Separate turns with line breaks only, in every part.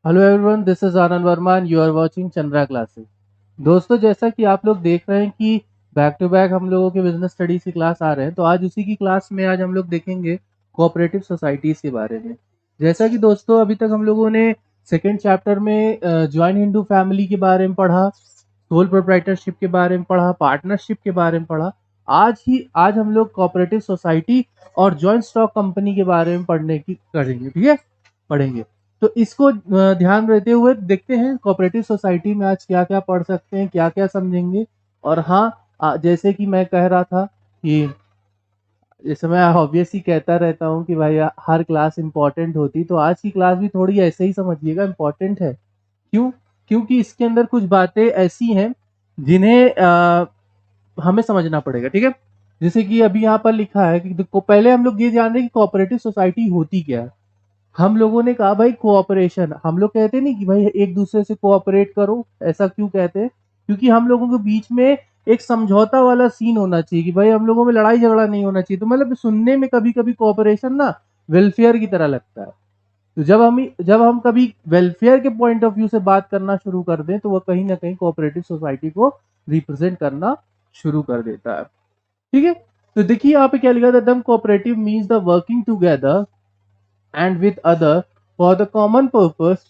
Hello everyone, this is Anand Verma and you are watching Chandra classes. दोस्तों, जैसा कि आप लोग देख रहे हैं कि बैक टू बैक हम लोगों के बिजनेस स्टडीज की क्लास आ रहे हैं, तो आज उसी की क्लास में आज हम लोग देखेंगे कोऑपरेटिव सोसाइटीज के बारे में। जैसा कि दोस्तों अभी तक हम लोगों ने सेकेंड चैप्टर में जॉइंट हिंदू फैमिली के बारे में पढ़ा, सोल प्रोप्राइटरशिप के बारे में पढ़ा, पार्टनरशिप के बारे में पढ़ा। आज हम लोग कोऑपरेटिव सोसाइटी और जॉइंट स्टॉक कंपनी के बारे में पढ़ने की करेंगे। ठीक है, पढ़ेंगे। तो इसको ध्यान रहते हुए देखते हैं कोऑपरेटिव सोसाइटी में आज क्या क्या पढ़ सकते हैं, क्या क्या समझेंगे। और हाँ, जैसे कि मैं कह रहा था कि जैसे मैं ऑब्वियसली कहता रहता हूँ कि भाई हर क्लास इंपॉर्टेंट होती, तो आज की क्लास भी थोड़ी ऐसे ही समझिएगा, इंपॉर्टेंट है। क्यों? क्योंकि इसके अंदर कुछ बातें ऐसी हैं जिन्हें हमें समझना पड़ेगा। ठीक है, जैसे कि अभी यहाँ पर लिखा है कि देखो, पहले हम लोग ये जान रहे हैं कि कोऑपरेटिव सोसाइटी होती क्या है। हम लोगों ने कहा भाई कोऑपरेशन, हम लोग कहते नहीं कि भाई एक दूसरे से कोऑपरेट करो। ऐसा क्यों कहते हैं? क्योंकि हम लोगों के बीच में एक समझौता वाला सीन होना चाहिए कि भाई हम लोगों में लड़ाई झगड़ा नहीं होना चाहिए। तो मतलब सुनने में कभी कभी कोऑपरेशन ना वेलफेयर की तरह लगता है। तो जब हम कभी वेलफेयर के पॉइंट ऑफ व्यू से बात करना शुरू कर दें, तो वह कहीं ना कहीं कोऑपरेटिव सोसाइटी को रिप्रेजेंट करना शुरू कर देता है। ठीक है, तो देखिए यहाँ पे क्या लिखा था, दम cooperative means the working together and with other for the common purpose.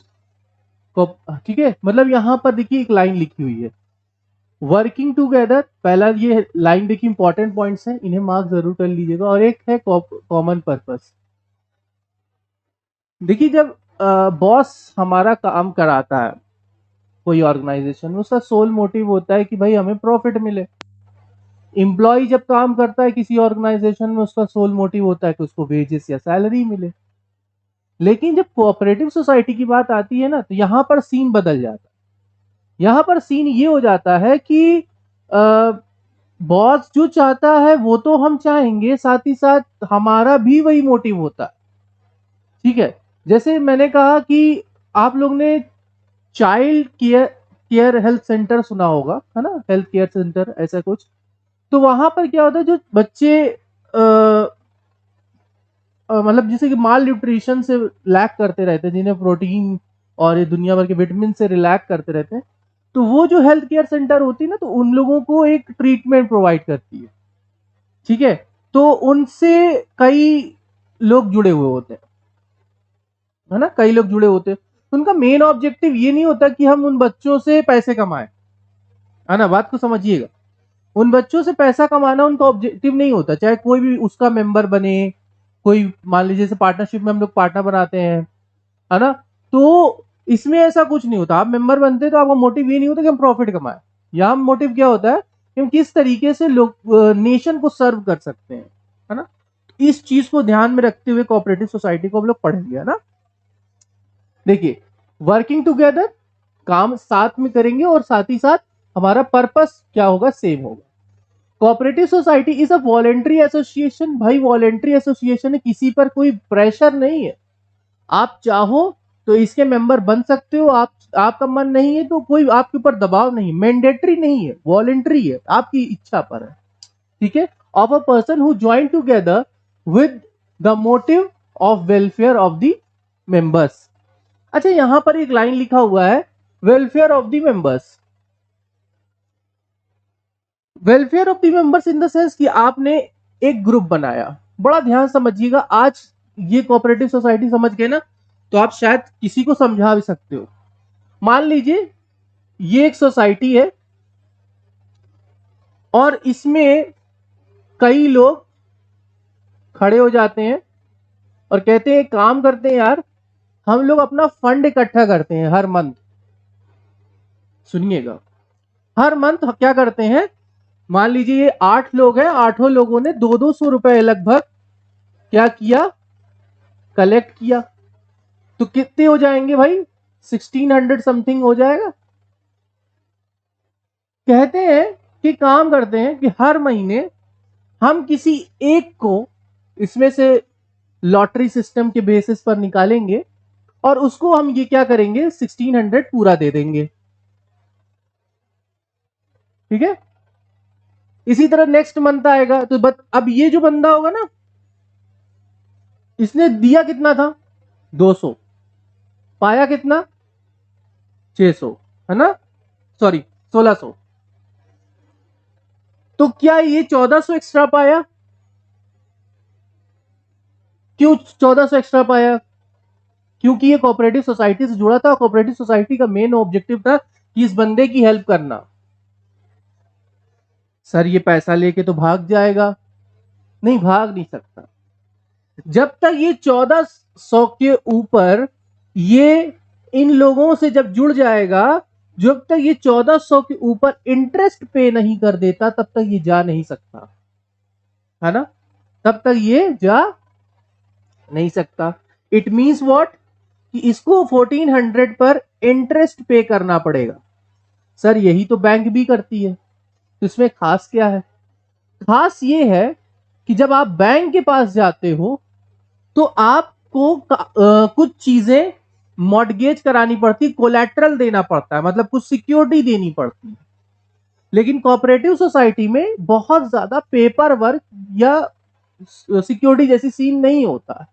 ठीक है, मतलब यहां पर देखिए एक लाइन लिखी हुई है, वर्किंग टुगेदर। पहला ये लाइन देखिए, इंपॉर्टेंट पॉइंट्स हैं, इन्हें मार्क जरूर कर लीजिएगा। और एक है कॉमन पर्पस। देखिए, जब बॉस हमारा काम कराता है कोई ऑर्गेनाइजेशन में, उसका सोल मोटिव होता है कि भाई हमें प्रॉफिट मिले। एम्प्लॉय जब काम करता है किसी ऑर्गेनाइजेशन में, उसका सोल मोटिव होता है कि उसको वेजेस या सैलरी मिले। लेकिन जब कोऑपरेटिव सोसाइटी की बात आती है ना, तो यहां पर सीन बदल जाता है। यहां पर सीन ये हो जाता है कि बॉस जो चाहता है वो तो हम चाहेंगे, साथ ही साथ हमारा भी वही मोटिव होता है। ठीक है, जैसे मैंने कहा कि आप लोग ने child care care health centre सुना होगा, है ना, हेल्थ केयर सेंटर ऐसा कुछ। तो वहां पर क्या होता है, जो बच्चे मतलब जैसे कि माल न्यूट्रिशन से लैक करते रहते हैं, जिन्हें प्रोटीन और ये दुनिया भर के विटामिन से रिलैक करते रहते हैं, तो वो जो हेल्थ केयर सेंटर होती है ना, तो उन लोगों को एक ट्रीटमेंट प्रोवाइड करती है। ठीक है, तो उनसे कई लोग जुड़े हुए होते हैं, है ना, कई लोग जुड़े होते हैं। तो उनका मेन ऑब्जेक्टिव ये नहीं होता कि हम उन बच्चों से पैसे कमाएं, है ना, बात को समझिएगा। उन बच्चों से पैसा कमाना उनका ऑब्जेक्टिव नहीं होता, चाहे कोई भी उसका मेंबर बने। कोई मान लीजिए जैसे पार्टनरशिप में हम लोग पार्टनर बनाते हैं, है ना, तो इसमें ऐसा कुछ नहीं होता। आप मेंबर बनते हैं तो आपका मोटिव ये नहीं होता कि हम प्रॉफिट कमाएं। यहाँ मोटिव क्या होता है कि हम किस तरीके से लोग नेशन को सर्व कर सकते हैं, है ना। इस चीज को ध्यान में रखते हुए कोऑपरेटिव सोसाइटी को हम लोग पढ़ेंगे, है ना। देखिए, वर्किंग टुगेदर, काम साथ में करेंगे, और साथ ही साथ हमारा पर्पस क्या होगा, सेम होगा। Cooperative society is a voluntary association. भाई वॉलेंट्री एसोसिएशन है, किसी पर कोई प्रेशर नहीं है। आप चाहो तो इसके मेंबर बन सकते हो, आपका मन नहीं है तो कोई आपके ऊपर दबाव नहीं, मैंडेटरी नहीं है, वॉलेंट्री है, आपकी इच्छा पर है। ठीक है, of a person who join together with the motive of welfare of the members. अच्छा, यहां पर एक लाइन लिखा हुआ है, welfare of the members. Welfare of the members in the sense कि आपने एक ग्रुप बनाया। बड़ा ध्यान समझिएगा, आज ये कोऑपरेटिव सोसाइटी समझ गए ना, तो आप शायद किसी को समझा भी सकते हो। मान लीजिए ये एक सोसाइटी है और इसमें कई लोग खड़े हो जाते हैं और कहते हैं काम करते हैं यार, हम लोग अपना फंड इकट्ठा करते हैं हर मंथ। सुनिएगा, हर मंथ क्या करते हैं, मान लीजिए ये 8 लोग हैं, 8 लोगों ने 200-200 रुपए लगभग क्या किया, कलेक्ट किया। तो कितने हो जाएंगे भाई, 1600 समथिंग हो जाएगा। कहते हैं कि काम करते हैं कि हर महीने हम किसी एक को इसमें से लॉटरी सिस्टम के बेसिस पर निकालेंगे और उसको हम ये क्या करेंगे, 1600 पूरा दे देंगे। ठीक है, इसी तरह नेक्स्ट मंथ आएगा तो अब ये जो बंदा होगा ना, इसने दिया कितना था, 200, पाया कितना, 600, है ना, सॉरी 1600। तो क्या ये 1400 एक्स्ट्रा पाया? क्यों 1400 एक्स्ट्रा पाया? क्योंकि ये कोऑपरेटिव सोसाइटी से जुड़ा था। कोऑपरेटिव सोसाइटी का मेन ऑब्जेक्टिव था कि इस बंदे की हेल्प करना। सर ये पैसा लेके तो भाग जाएगा, नहीं भाग नहीं सकता। जब तक ये 1400 के ऊपर ये इन लोगों से जब जुड़ जाएगा, जब तक ये 1400 के ऊपर इंटरेस्ट पे नहीं कर देता तब तक ये जा नहीं सकता, है ना, तब तक ये जा नहीं सकता। इट मींस व्हाट, कि इसको 1400 पर इंटरेस्ट पे करना पड़ेगा। सर यही तो बैंक भी करती है, तो इसमें खास क्या है? खास ये है कि जब आप बैंक के पास जाते हो तो आपको कुछ चीजें मॉर्गेज करानी पड़ती, कोलैटरल देना पड़ता है, मतलब कुछ सिक्योरिटी देनी पड़ती है। लेकिन कोऑपरेटिव सोसाइटी में बहुत ज्यादा पेपर वर्क या सिक्योरिटी जैसी सीन नहीं होता है।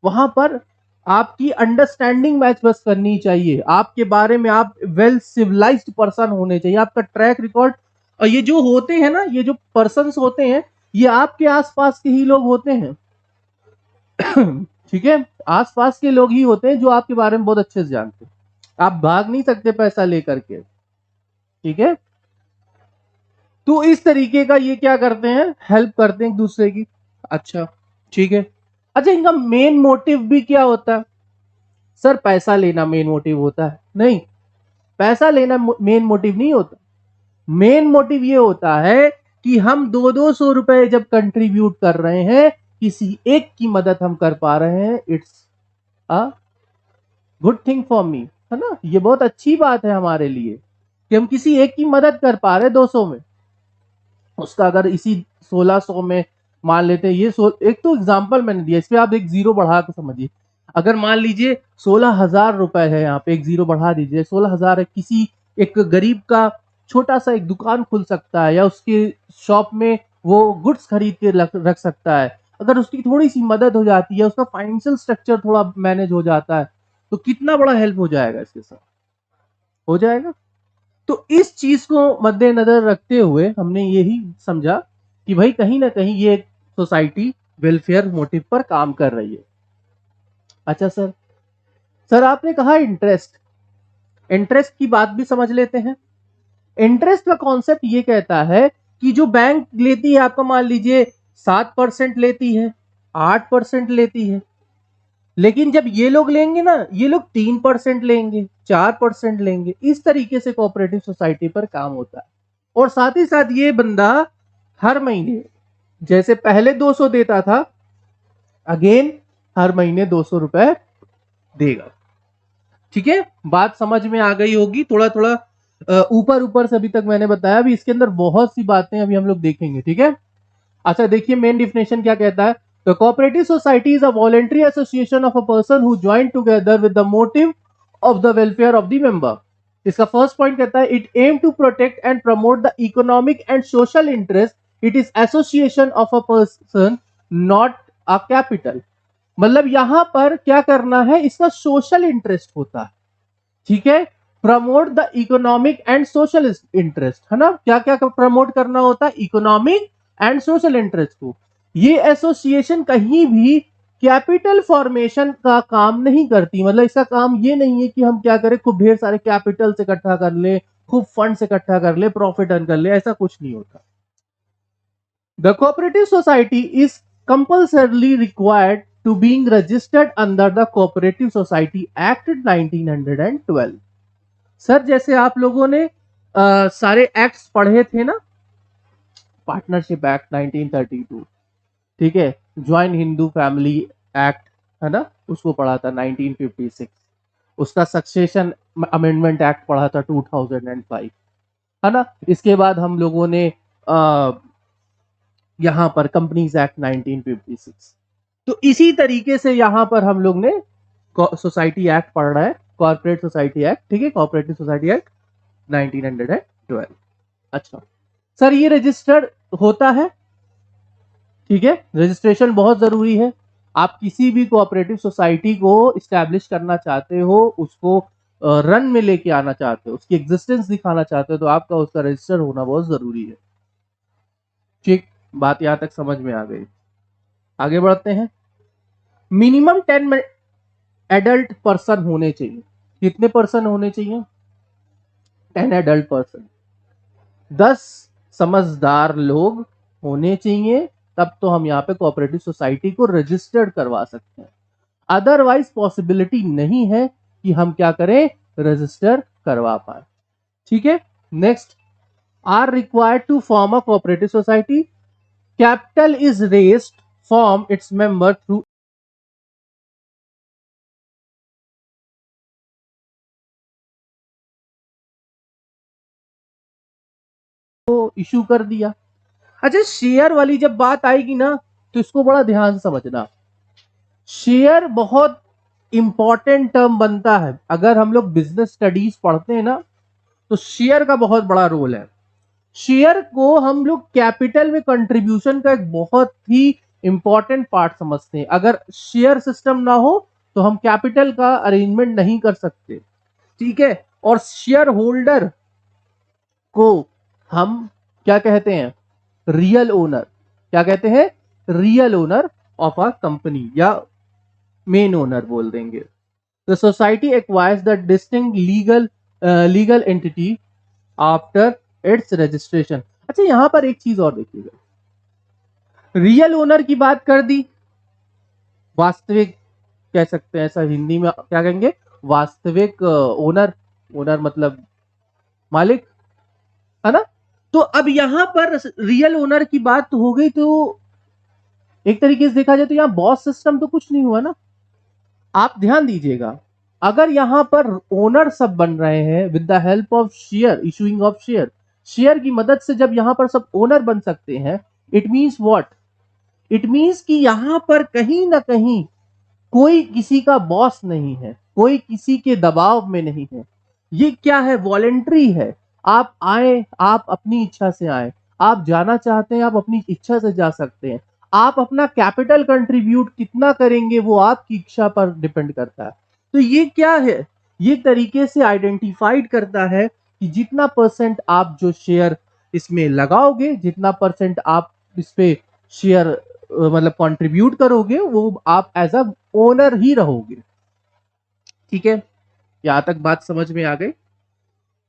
वहां पर आपकी अंडरस्टैंडिंग मैच बस करनी चाहिए, आपके बारे में आप वेल सिविलाइज्ड पर्सन होने चाहिए, आपका ट्रैक रिकॉर्ड। और ये जो होते हैं ना, ये जो पर्सन्स होते हैं, ये आपके आसपास के ही लोग होते हैं। ठीक है, आसपास के लोग ही होते हैं जो आपके बारे में बहुत अच्छे से जानते हैं। आप भाग नहीं सकते पैसा लेकर के, ठीक है। तो इस तरीके का ये क्या करते हैं, हेल्प करते हैं एक दूसरे की। अच्छा ठीक है। अच्छा इनका मेन मोटिव भी क्या होता है? सर पैसा लेना मेन मोटिव होता है? नहीं, पैसा लेना मेन मोटिव नहीं होता। मेन मोटिव ये होता है कि हम 200-200 रुपए जब कंट्रीब्यूट कर रहे हैं, किसी एक की मदद हम कर पा रहे हैं, it's a good thing for me, है ना, ये बहुत अच्छी बात है हमारे लिए कि हम किसी एक की मदद कर पा रहे हैं 200 में। उसका अगर इसी 1600 में मान लेते हैं, ये एक तो एग्जांपल मैंने दिया, इस पे आप एक जीरो बढ़ा के समझिए। अगर मान लीजिए 16,000 रुपए है, यहाँ पे एक जीरो बढ़ा दीजिए, 16,000 है, किसी एक गरीब का छोटा सा एक दुकान खुल सकता है, या उसके शॉप में वो गुड्स खरीद के रख सकता है। अगर उसकी थोड़ी सी मदद हो जाती है, उसका फाइनेंशियल स्ट्रक्चर थोड़ा मैनेज हो जाता है, तो कितना बड़ा हेल्प हो जाएगा, इसके साथ हो जाएगा। तो इस चीज को मद्देनजर रखते हुए हमने यही समझा कि भाई कहीं ना कहीं ये सोसाइटी वेलफेयर मोटिव पर काम कर रही है। अच्छा सर, सर आपने कहा इंटरेस्ट, इंटरेस्ट की बात भी समझ लेते हैं। इंटरेस्ट का कॉन्सेप्ट ये कहता है कि जो बैंक लेती है आपका, मान लीजिए 7% लेती है, 8% लेती है, लेकिन जब ये लोग लेंगे ना, ये लोग 3% लेंगे, 4% लेंगे। इस तरीके से कोऑपरेटिव सोसाइटी पर काम होता है। और साथ ही साथ ये बंदा हर महीने, जैसे पहले 200 देता था, अगेन हर महीने 200 रुपए देगा। ठीक है, बात समझ में आ गई होगी। थोड़ा थोड़ा ऊपर ऊपर से अभी तक मैंने बताया, अभी इसके अंदर बहुत सी बातें अभी हम लोग देखेंगे, ठीक है। अच्छा देखिए मेन डिफिनेशन क्या कहता है। The cooperative society is a voluntary association of a person who join together with the motive of the welfare of the member. इसका फर्स्ट पॉइंट कहता है, it aim to protect and promote the economic and social interest. It is association of a person, not a capital. मतलब यहां पर क्या करना है, इसका सोशल इंटरेस्ट होता है, ठीक है। Promote the economic and social interest, है ना, क्या क्या प्रमोट करना होता है, इकोनॉमिक एंड सोशल इंटरेस्ट को। ये एसोसिएशन कहीं भी कैपिटल फॉर्मेशन का काम नहीं करती, मतलब इसका काम ये नहीं है कि हम क्या करें, खूब ढेर सारे कैपिटल से इकट्ठा कर ले, खूब फंड से इकट्ठा कर ले, प्रॉफिट अर्न कर ले, ऐसा कुछ नहीं होता। The cooperative society is compulsorily required to being registered under the cooperative society act 1912। Sir जैसे आप लोगों ने सारे एक्ट्स पढ़े थे ना, पार्टनरशिप एक्ट 1932, ठीक है, ज्वाइंट हिंदू फैमिली एक्ट, है ना, उसको पढ़ा था 1956, उसका सक्सेशन अमेंडमेंट एक्ट पढ़ा था 2005, है ना। इसके बाद हम लोगों ने यहां पर कंपनीज एक्ट 1956। तो इसी तरीके से यहां पर हम लोग ने सोसाइटी एक्ट पढ़ रहा है, कॉर्पोरेट सोसाइटी एक्ट, ठीक है, कॉर्पोरेटिव सोसाइटी एक्ट 1912। अच्छा सर ये रजिस्टर्ड होता है, ठीक है, रजिस्ट्रेशन बहुत जरूरी है। आप किसी भी कोऑपरेटिव सोसाइटी को स्टैब्लिश करना चाहते हो, उसको रन में लेके आना चाहते हो, उसकी एग्जिस्टेंस दिखाना चाहते हो, तो आपका उसका रजिस्टर होना बहुत जरूरी है। ठीक, बात यहां तक समझ में आ गई। आगे बढ़ते हैं। मिनिमम 10 एडल्ट पर्सन होने चाहिए। कितने पर्सन होने चाहिए? 10 एडल्ट पर्सन, 10 समझदार लोग होने चाहिए, तब तो हम यहाँ पे कोऑपरेटिव सोसाइटी को रजिस्टर्ड करवा सकते हैं। अदरवाइज पॉसिबिलिटी नहीं है कि हम क्या करें, रजिस्टर करवा पाए। ठीक है, next, are required to form a cooperative society, capital is raised from its member through issue कर दिया। अच्छा, शेयर वाली जब बात आएगी ना, तो इसको बड़ा ध्यान से समझना। शेयर बहुत इंपॉर्टेंट टर्म बनता है। अगर हम लोग बिजनेस स्टडीज पढ़ते हैं ना, तो शेयर का बहुत बड़ा रोल है। शेयर को हम लोग कैपिटल में कंट्रीब्यूशन का एक बहुत ही इंपॉर्टेंट पार्ट समझते हैं। अगर शेयर सिस्टम ना हो तो हम कैपिटल का अरेंजमेंट नहीं कर सकते। ठीक है, और शेयर होल्डर को हम क्या कहते हैं, रियल ओनर। क्या कहते हैं? Real owner of a company, या मेन ओनर बोल देंगे। The society acquires the distinct legal entity after it's registration. अच्छा, यहां पर एक चीज और देखिएगा, रियल ओनर की बात कर दी, वास्तविक कह सकते हैं, ऐसा हिंदी में क्या कहेंगे, वास्तविक ओनर। ओनर मतलब मालिक, है ना? तो अब यहां पर रियल ओनर की बात हो गई, तो एक तरीके से देखा जाए तो यहां बॉस सिस्टम तो कुछ नहीं हुआ ना। आप ध्यान दीजिएगा, अगर यहां पर ओनर सब बन रहे हैं with the help of share, issuing of share, share की मदद से जब यहां पर सब ओनर बन सकते हैं, it means what, it means कि यहां पर कहीं ना कहीं कोई किसी का बॉस नहीं है, कोई किसी के दबाव में नहीं है। ये क्या है, वॉलेंट्री है। आप आए, आप अपनी इच्छा से आए, आप जाना चाहते हैं, आप अपनी इच्छा से जा सकते हैं। आप अपना कैपिटल कंट्रीब्यूट कितना करेंगे वो आपकी इच्छा पर डिपेंड करता है। तो ये क्या है, ये तरीके से आइडेंटिफाइड करता है कि जितना परसेंट आप जो शेयर इसमें लगाओगे, जितना परसेंट आप इस पे शेयर मतलब कंट्रीब्यूट करोगे, वो आप एज अ ओनर ही रहोगे। ठीक है, यहां तक बात समझ में आ गई।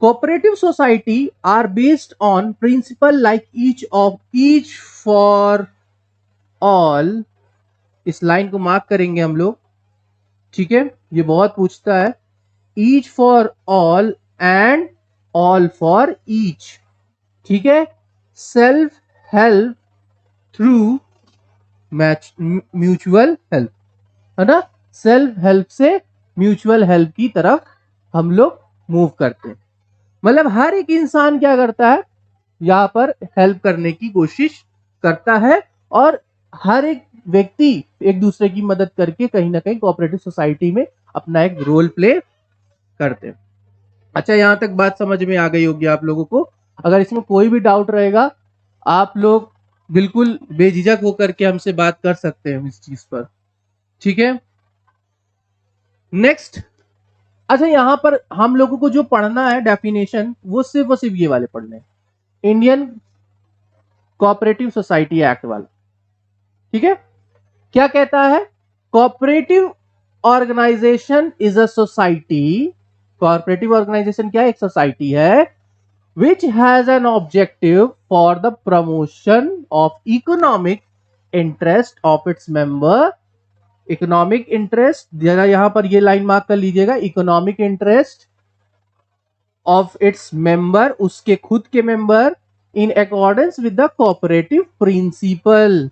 Cooperative society are based on principle like each for all. इस लाइन को मार्क करेंगे हम लोग। ठीक है, ये बहुत पूछता है। Each for all and all for each. ठीक है, self help through mutual help, है ना? सेल्फ हेल्प से म्यूचुअल हेल्प की तरफ हम लोग मूव करते हैं। मतलब हर एक इंसान क्या करता है, यहां पर हेल्प करने की कोशिश करता है, और हर एक व्यक्ति एक दूसरे की मदद करके कहीं ना कहीं कोऑपरेटिव सोसाइटी में अपना एक रोल प्ले करते हैं। अच्छा, यहां तक बात समझ में आ गई होगी आप लोगों को। अगर इसमें कोई भी डाउट रहेगा, आप लोग बिल्कुल बेझिझक होकर के हमसे बात कर सकते हैं इस चीज पर। ठीक है, नेक्स्ट। अच्छा, यहां पर हम लोगों को जो पढ़ना है डेफिनेशन, वो सिर्फ ये वाले पढ़ने हैं, इंडियन कोऑपरेटिव सोसाइटी एक्ट वाला। ठीक है, क्या कहता है? Cooperative organisation is a society. Cooperative organisation क्या है? एक सोसाइटी है which has an objective for the promotion of economic interest of its member। Economic interest, जरा यहां पर ये लाइन मार्क कर लीजिएगा, economic interest of its member, उसके खुद के member, in accordance with the cooperative principal.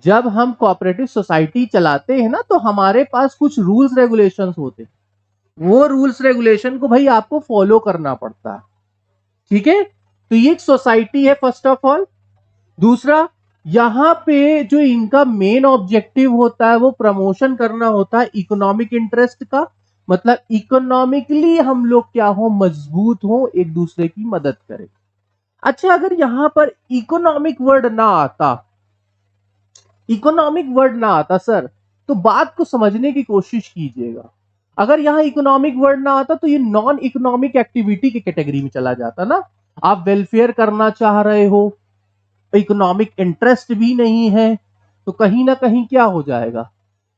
जब हम कोऑपरेटिव सोसाइटी चलाते हैं ना, तो हमारे पास कुछ रूल्स रेगुलेशंस होते हैं। वो रूल्स रेगुलेशन को भाई आपको फॉलो करना पड़ता है। ठीक है, तो ये एक सोसाइटी है फर्स्ट ऑफ ऑल। दूसरा, यहां पे जो इनका मेन ऑब्जेक्टिव होता है वो प्रमोशन करना होता है इकोनॉमिक इंटरेस्ट का। मतलब इकोनॉमिकली हम लोग क्या हो, मजबूत हो, एक दूसरे की मदद करें। अच्छा, अगर यहां पर इकोनॉमिक वर्ड ना आता, इकोनॉमिक वर्ड ना आता सर, तो बात को समझने की कोशिश कीजिएगा। अगर यहाँ इकोनॉमिक वर्ड ना आता तो ये नॉन इकोनॉमिक एक्टिविटी की कैटेगरी में चला जाता ना। आप वेलफेयर करना चाह रहे हो, इकोनॉमिक इंटरेस्ट भी नहीं है, तो कहीं ना कहीं क्या हो जाएगा,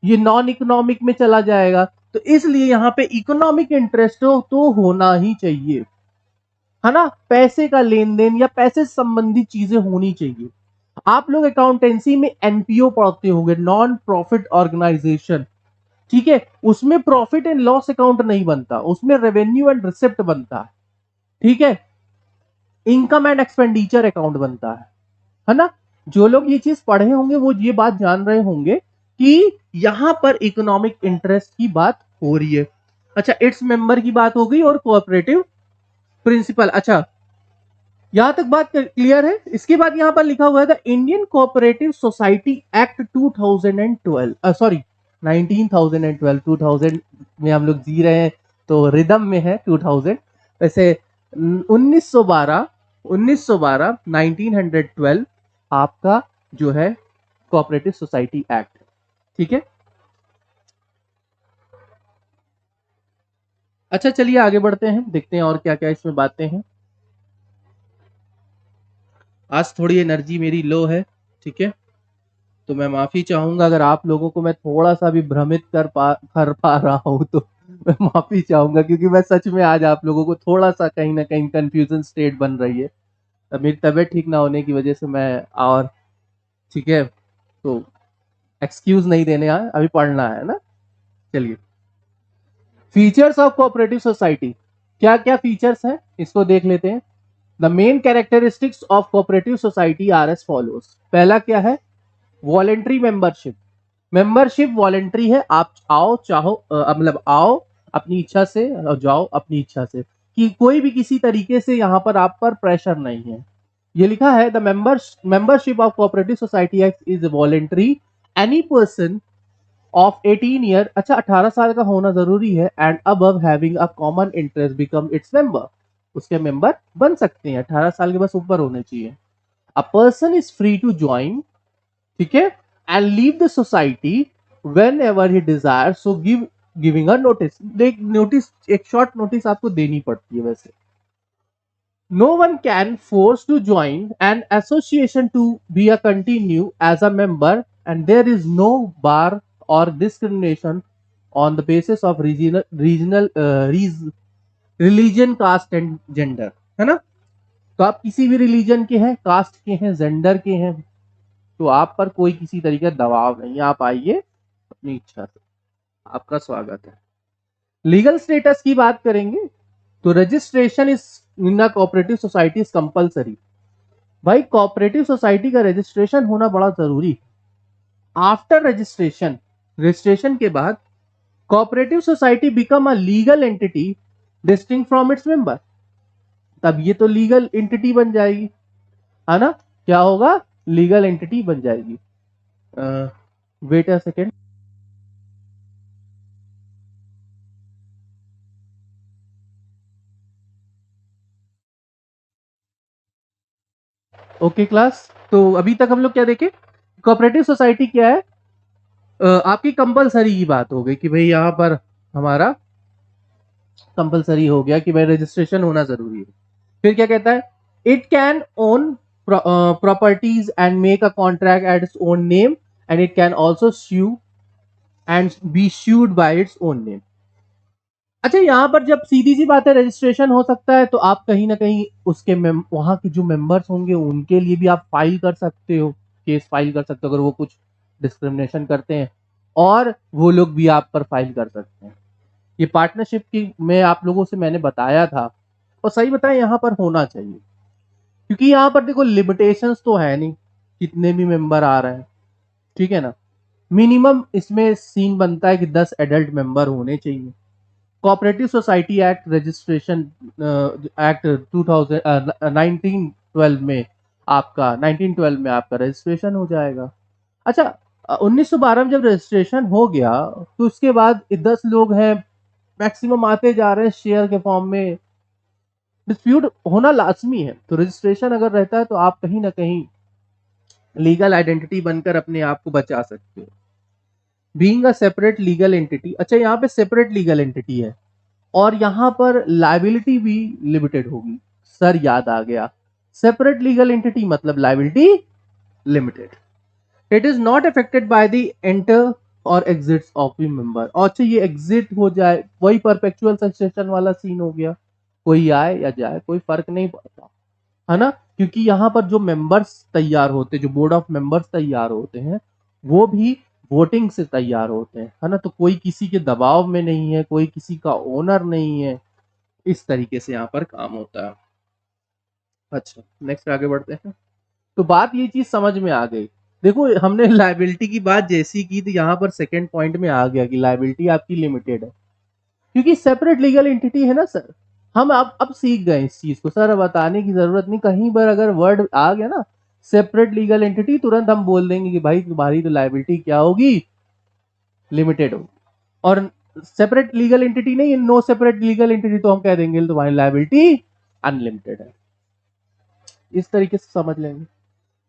ये नॉन इकोनॉमिक में चला जाएगा। तो इसलिए यहाँ पे इकोनॉमिक इंटरेस्ट हो तो होना ही चाहिए, है ना, पैसे का लेन देन या पैसे से संबंधित चीजें होनी चाहिए। आप लोग अकाउंटेंसी में एनपीओ पढ़ते होंगे, नॉन प्रॉफिट ऑर्गेनाइजेशन, ठीक है, उसमें प्रॉफिट एंड लॉस अकाउंट नहीं बनता, उसमें रेवेन्यू एंड रिसिप्ट बनता है, ठीक है, इनकम एंड एक्सपेंडिचर अकाउंट बनता है ना। जो लोग ये चीज पढ़े होंगे वो ये बात जान रहे होंगे कि यहां पर इकोनॉमिक इंटरेस्ट की बात हो रही है। अच्छा, इट्स मेंबर की बात हो गई और कोऑपरेटिव प्रिंसिपल। अच्छा, यहां तक बात क्लियर है। इसके बाद यहां पर लिखा हुआ है the Indian cooperative society act 2012, sorry 19,012, 2000 में हम लोग जी रहे हैं तो रिदम में है 2000, वैसे 1912 1912 आपका जो है कोऑपरेटिव सोसाइटी एक्ट, ठीक है। अच्छा, चलिए आगे बढ़ते हैं, देखते हैं और क्या क्या इसमें बातें हैं। आज थोड़ी एनर्जी मेरी लो है, ठीक है, तो मैं माफी चाहूंगा अगर आप लोगों को मैं थोड़ा सा भी भ्रमित कर पा रहा हूं तो मैं माफी चाहूंगा, क्योंकि मैं सच में आज आप लोगों को थोड़ा सा कहीं ना कहीं कंफ्यूजन स्टेट बन रही है। मेरी तबीयत ठीक ना होने की वजह से मैं, और ठीक है, तो एक्सक्यूज नहीं देने आए, अभी पढ़ना है ना। चलिए, फीचर्स ऑफ कोऑपरेटिव सोसाइटी, क्या क्या फीचर्स हैं इसको देख लेते हैं। The main characteristics of cooperative society R S follows. पहला क्या है, वॉलेंट्री मेंबरशिप। मेंबरशिप वॉलेंट्री है, आप आओ चाहो, मतलब आओ अपनी इच्छा से और जाओ अपनी इच्छा से, कि कोई भी किसी तरीके से यहाँ पर आप पर प्रेशर नहीं है। ये लिखा है the membership of cooperative society act is voluntary, any person of 18 year, अच्छा 18 साल का होना जरूरी है, and above having a common interest become its member, उसके मेंबर बन सकते हैं, 18 साल के बस ऊपर होने चाहिए। A person is free to join, ठीक है, and leave the society whenever he desire, so giving a notice. देख, नोटिस, एक शॉर्ट नोटिस आपको देनी पड़ती है वैसे। No one can force to join an association to be a continue as a member, and there is no bar और discrimination on the basis of regional religion, caste and gender, है ना। तो आप किसी भी रिलीजन के हैं, cast के हैं, जेंडर के हैं, तो आप पर कोई किसी तरीके का दबाव नहीं है, आप आइए अपनी इच्छा से, आपका स्वागत है। लीगल स्टेटस की बात करेंगे तो registration is in the cooperative society is compulsory. भाई, कोऑपरेटिव सोसाइटी का रजिस्ट्रेशन होना बड़ा जरूरी है। आफ्टर रजिस्ट्रेशन, रजिस्ट्रेशन के बाद cooperative society become a legal entity distinct from its member, तब ये तो लीगल एंटिटी बन जाएगी, है ना। क्या होगा, लीगल एंटिटी बन जाएगी। Wait a second. Okay class, तो अभी तक हम लोग क्या देखे, कोऑपरेटिव सोसाइटी क्या है, आपकी कंपलसरी की बात हो गई कि भाई यहाँ पर हमारा कंपलसरी हो गया कि भाई रजिस्ट्रेशन होना जरूरी है। फिर क्या कहता है, it can own properties and make a contract at its own name, and it can also sue and be sued by its own name. अच्छा, यहाँ पर जब सीधी सी बात है रजिस्ट्रेशन हो सकता है, तो आप कहीं ना कहीं उसके वहां के जो मेंबर्स होंगे उनके लिए भी आप फाइल कर सकते हो, केस फाइल कर सकते हो अगर वो कुछ डिस्क्रिमिनेशन करते हैं, और वो लोग भी आप पर फाइल कर सकते हैं। ये पार्टनरशिप की में आप लोगों से मैंने बताया था, और सही बताया यहाँ पर होना चाहिए, क्योंकि यहाँ पर देखो लिमिटेशंस तो है नहीं, कितने भी मेंबर आ रहे हैं, ठीक है ना। मिनिमम इसमें सीन बनता है कि 10 एडल्ट मेंबर होने चाहिए। Cooperative society act registration act 1912 में आपका 1912 में आपका रजिस्ट्रेशन हो जाएगा। अच्छा, 1912 में जब रजिस्ट्रेशन हो गया तो उसके बाद 10 लोग हैं, मैक्सिमम आते जा रहे हैं शेयर के फॉर्म में, डिस्प्यूट होना लाजमी है। तो रजिस्ट्रेशन अगर रहता है तो आप कहीं ना कहीं लीगल आइडेंटिटी बनकर अपने आप को बचा सकते हो। Being a separate legal entity. अच्छा, यहाँ पे सेपरेट लीगल एंटिटी है और यहाँ पर लाइबिलिटी भी लिमिटेड होगी। सर याद आ गया, सेपरेट लीगल एंटिटी मतलब liability limited. It is not affected by the enter और एग्जिट ऑफ द मेंबर। और अच्छा, ये एग्जिट हो जाए वही परपेचुअल सक्सेशन वाला सीन हो गया, कोई आए या जाए कोई फर्क नहीं पड़ता, है ना, क्योंकि यहाँ पर जो मेंबर्स तैयार होते, जो बोर्ड ऑफ मेंबर्स तैयार होते हैं वो भी वोटिंग से तैयार होते हैं, है ना, तो कोई किसी के दबाव में नहीं है, कोई किसी का ओनर नहीं है, इस तरीके से यहाँ पर काम होता है। अच्छा, नेक्स्ट आगे बढ़ते हैं। तो बात ये चीज समझ में आ गई। देखो, हमने लाइबिलिटी की बात जैसी की तो यहाँ पर सेकेंड पॉइंट में आ गया कि लाइबिलिटी आपकी लिमिटेड है क्योंकि सेपरेट लीगल एंटिटी है ना सर। हम अब सीख गए इस चीज को, सर बताने की जरूरत नहीं, कहीं पर अगर वर्ड आ गया ना सेपरेट लीगल एंटिटी, तुरंत हम बोल देंगे कि भाई तुम्हारी तो लाइबिलिटी क्या होगी, लिमिटेड होगी। और सेपरेट लीगल एंटिटी नहीं, नो सेपरेट लीगल एंटिटी, तो हम कह देंगे तुम्हारी लाइबिलिटी अनलिमिटेड है। इस तरीके से समझ लेंगे।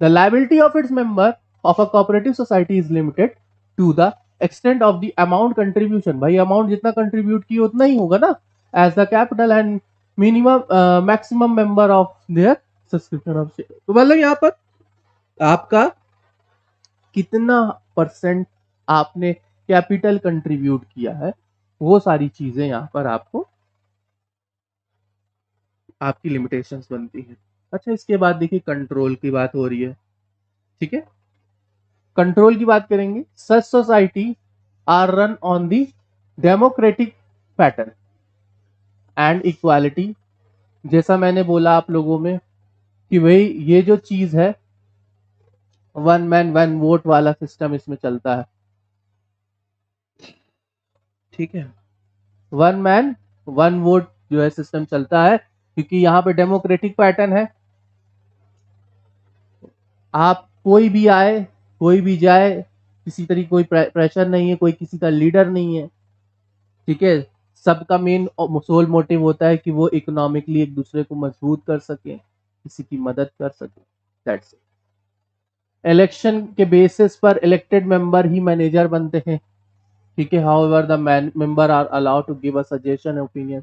The liability of its member of a cooperative society is limited to the extent of the amount contribution. भाई अमाउंट जितना कंट्रीब्यूट किए उतना ही होगा ना, as the capital and minimum maximum member of their subscription of share. तो मतलब यहाँ पर आपका कितना परसेंट आपने कैपिटल कंट्रीब्यूट किया है, वो सारी चीजें यहाँ पर आपको आपकी लिमिटेशंस बनती है। अच्छा, इसके बाद देखिए कंट्रोल की बात हो रही है, ठीक है। कंट्रोल की बात करेंगे। Such society are run on the democratic pattern and equality. जैसा मैंने बोला आप लोगों में कि भाई ये जो चीज है वन मैन वन वोट वाला सिस्टम इसमें चलता है, ठीक है। वन मैन वन वोट जो है सिस्टम चलता है क्योंकि यहाँ पे डेमोक्रेटिक पैटर्न है। आप कोई भी आए कोई भी जाए, किसी तरीके कोई प्रेशर नहीं है, कोई किसी का लीडर नहीं है, ठीक है। सबका मेन सोल मोटिव होता है कि वो इकोनॉमिकली एक दूसरे को मजबूत कर सके, किसी की मदद कर सके, दैट्स इट। इलेक्शन के बेसिस पर इलेक्टेड मेंबर ही मैनेजर बनते हैं, ठीक है। However the member are allowed to give a suggestion opinion.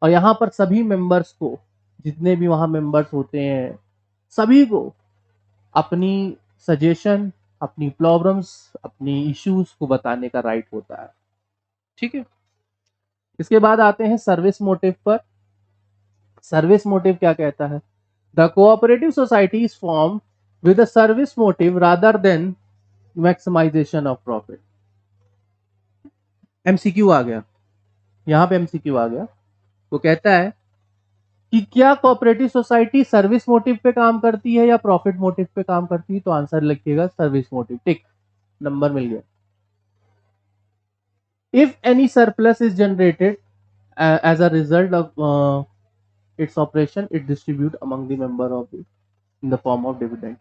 और यहाँ पर सभी मेंबर्स को, जितने भी वहां मेंबर्स होते हैं, सभी को अपनी सजेशन, अपनी प्रॉब्लम्स, अपनी इश्यूज को बताने का राइट होता है, ठीक है। इसके बाद आते हैं सर्विस मोटिव पर। सर्विस मोटिव क्या कहता है? The cooperative society is form with a service motive rather than maximisation of profit. MCQ आ गया, यहां पे एमसीक्यू आ गया। वो कहता है कि क्या कोऑपरेटिव सोसाइटी सर्विस मोटिव पे काम करती है या प्रॉफिट मोटिव पे काम करती है? तो आंसर लिखिएगा सर्विस मोटिव, टिक, नंबर मिल गया। If any surplus is generated as a result of its operation, it distribute among the member of it in the form of dividend।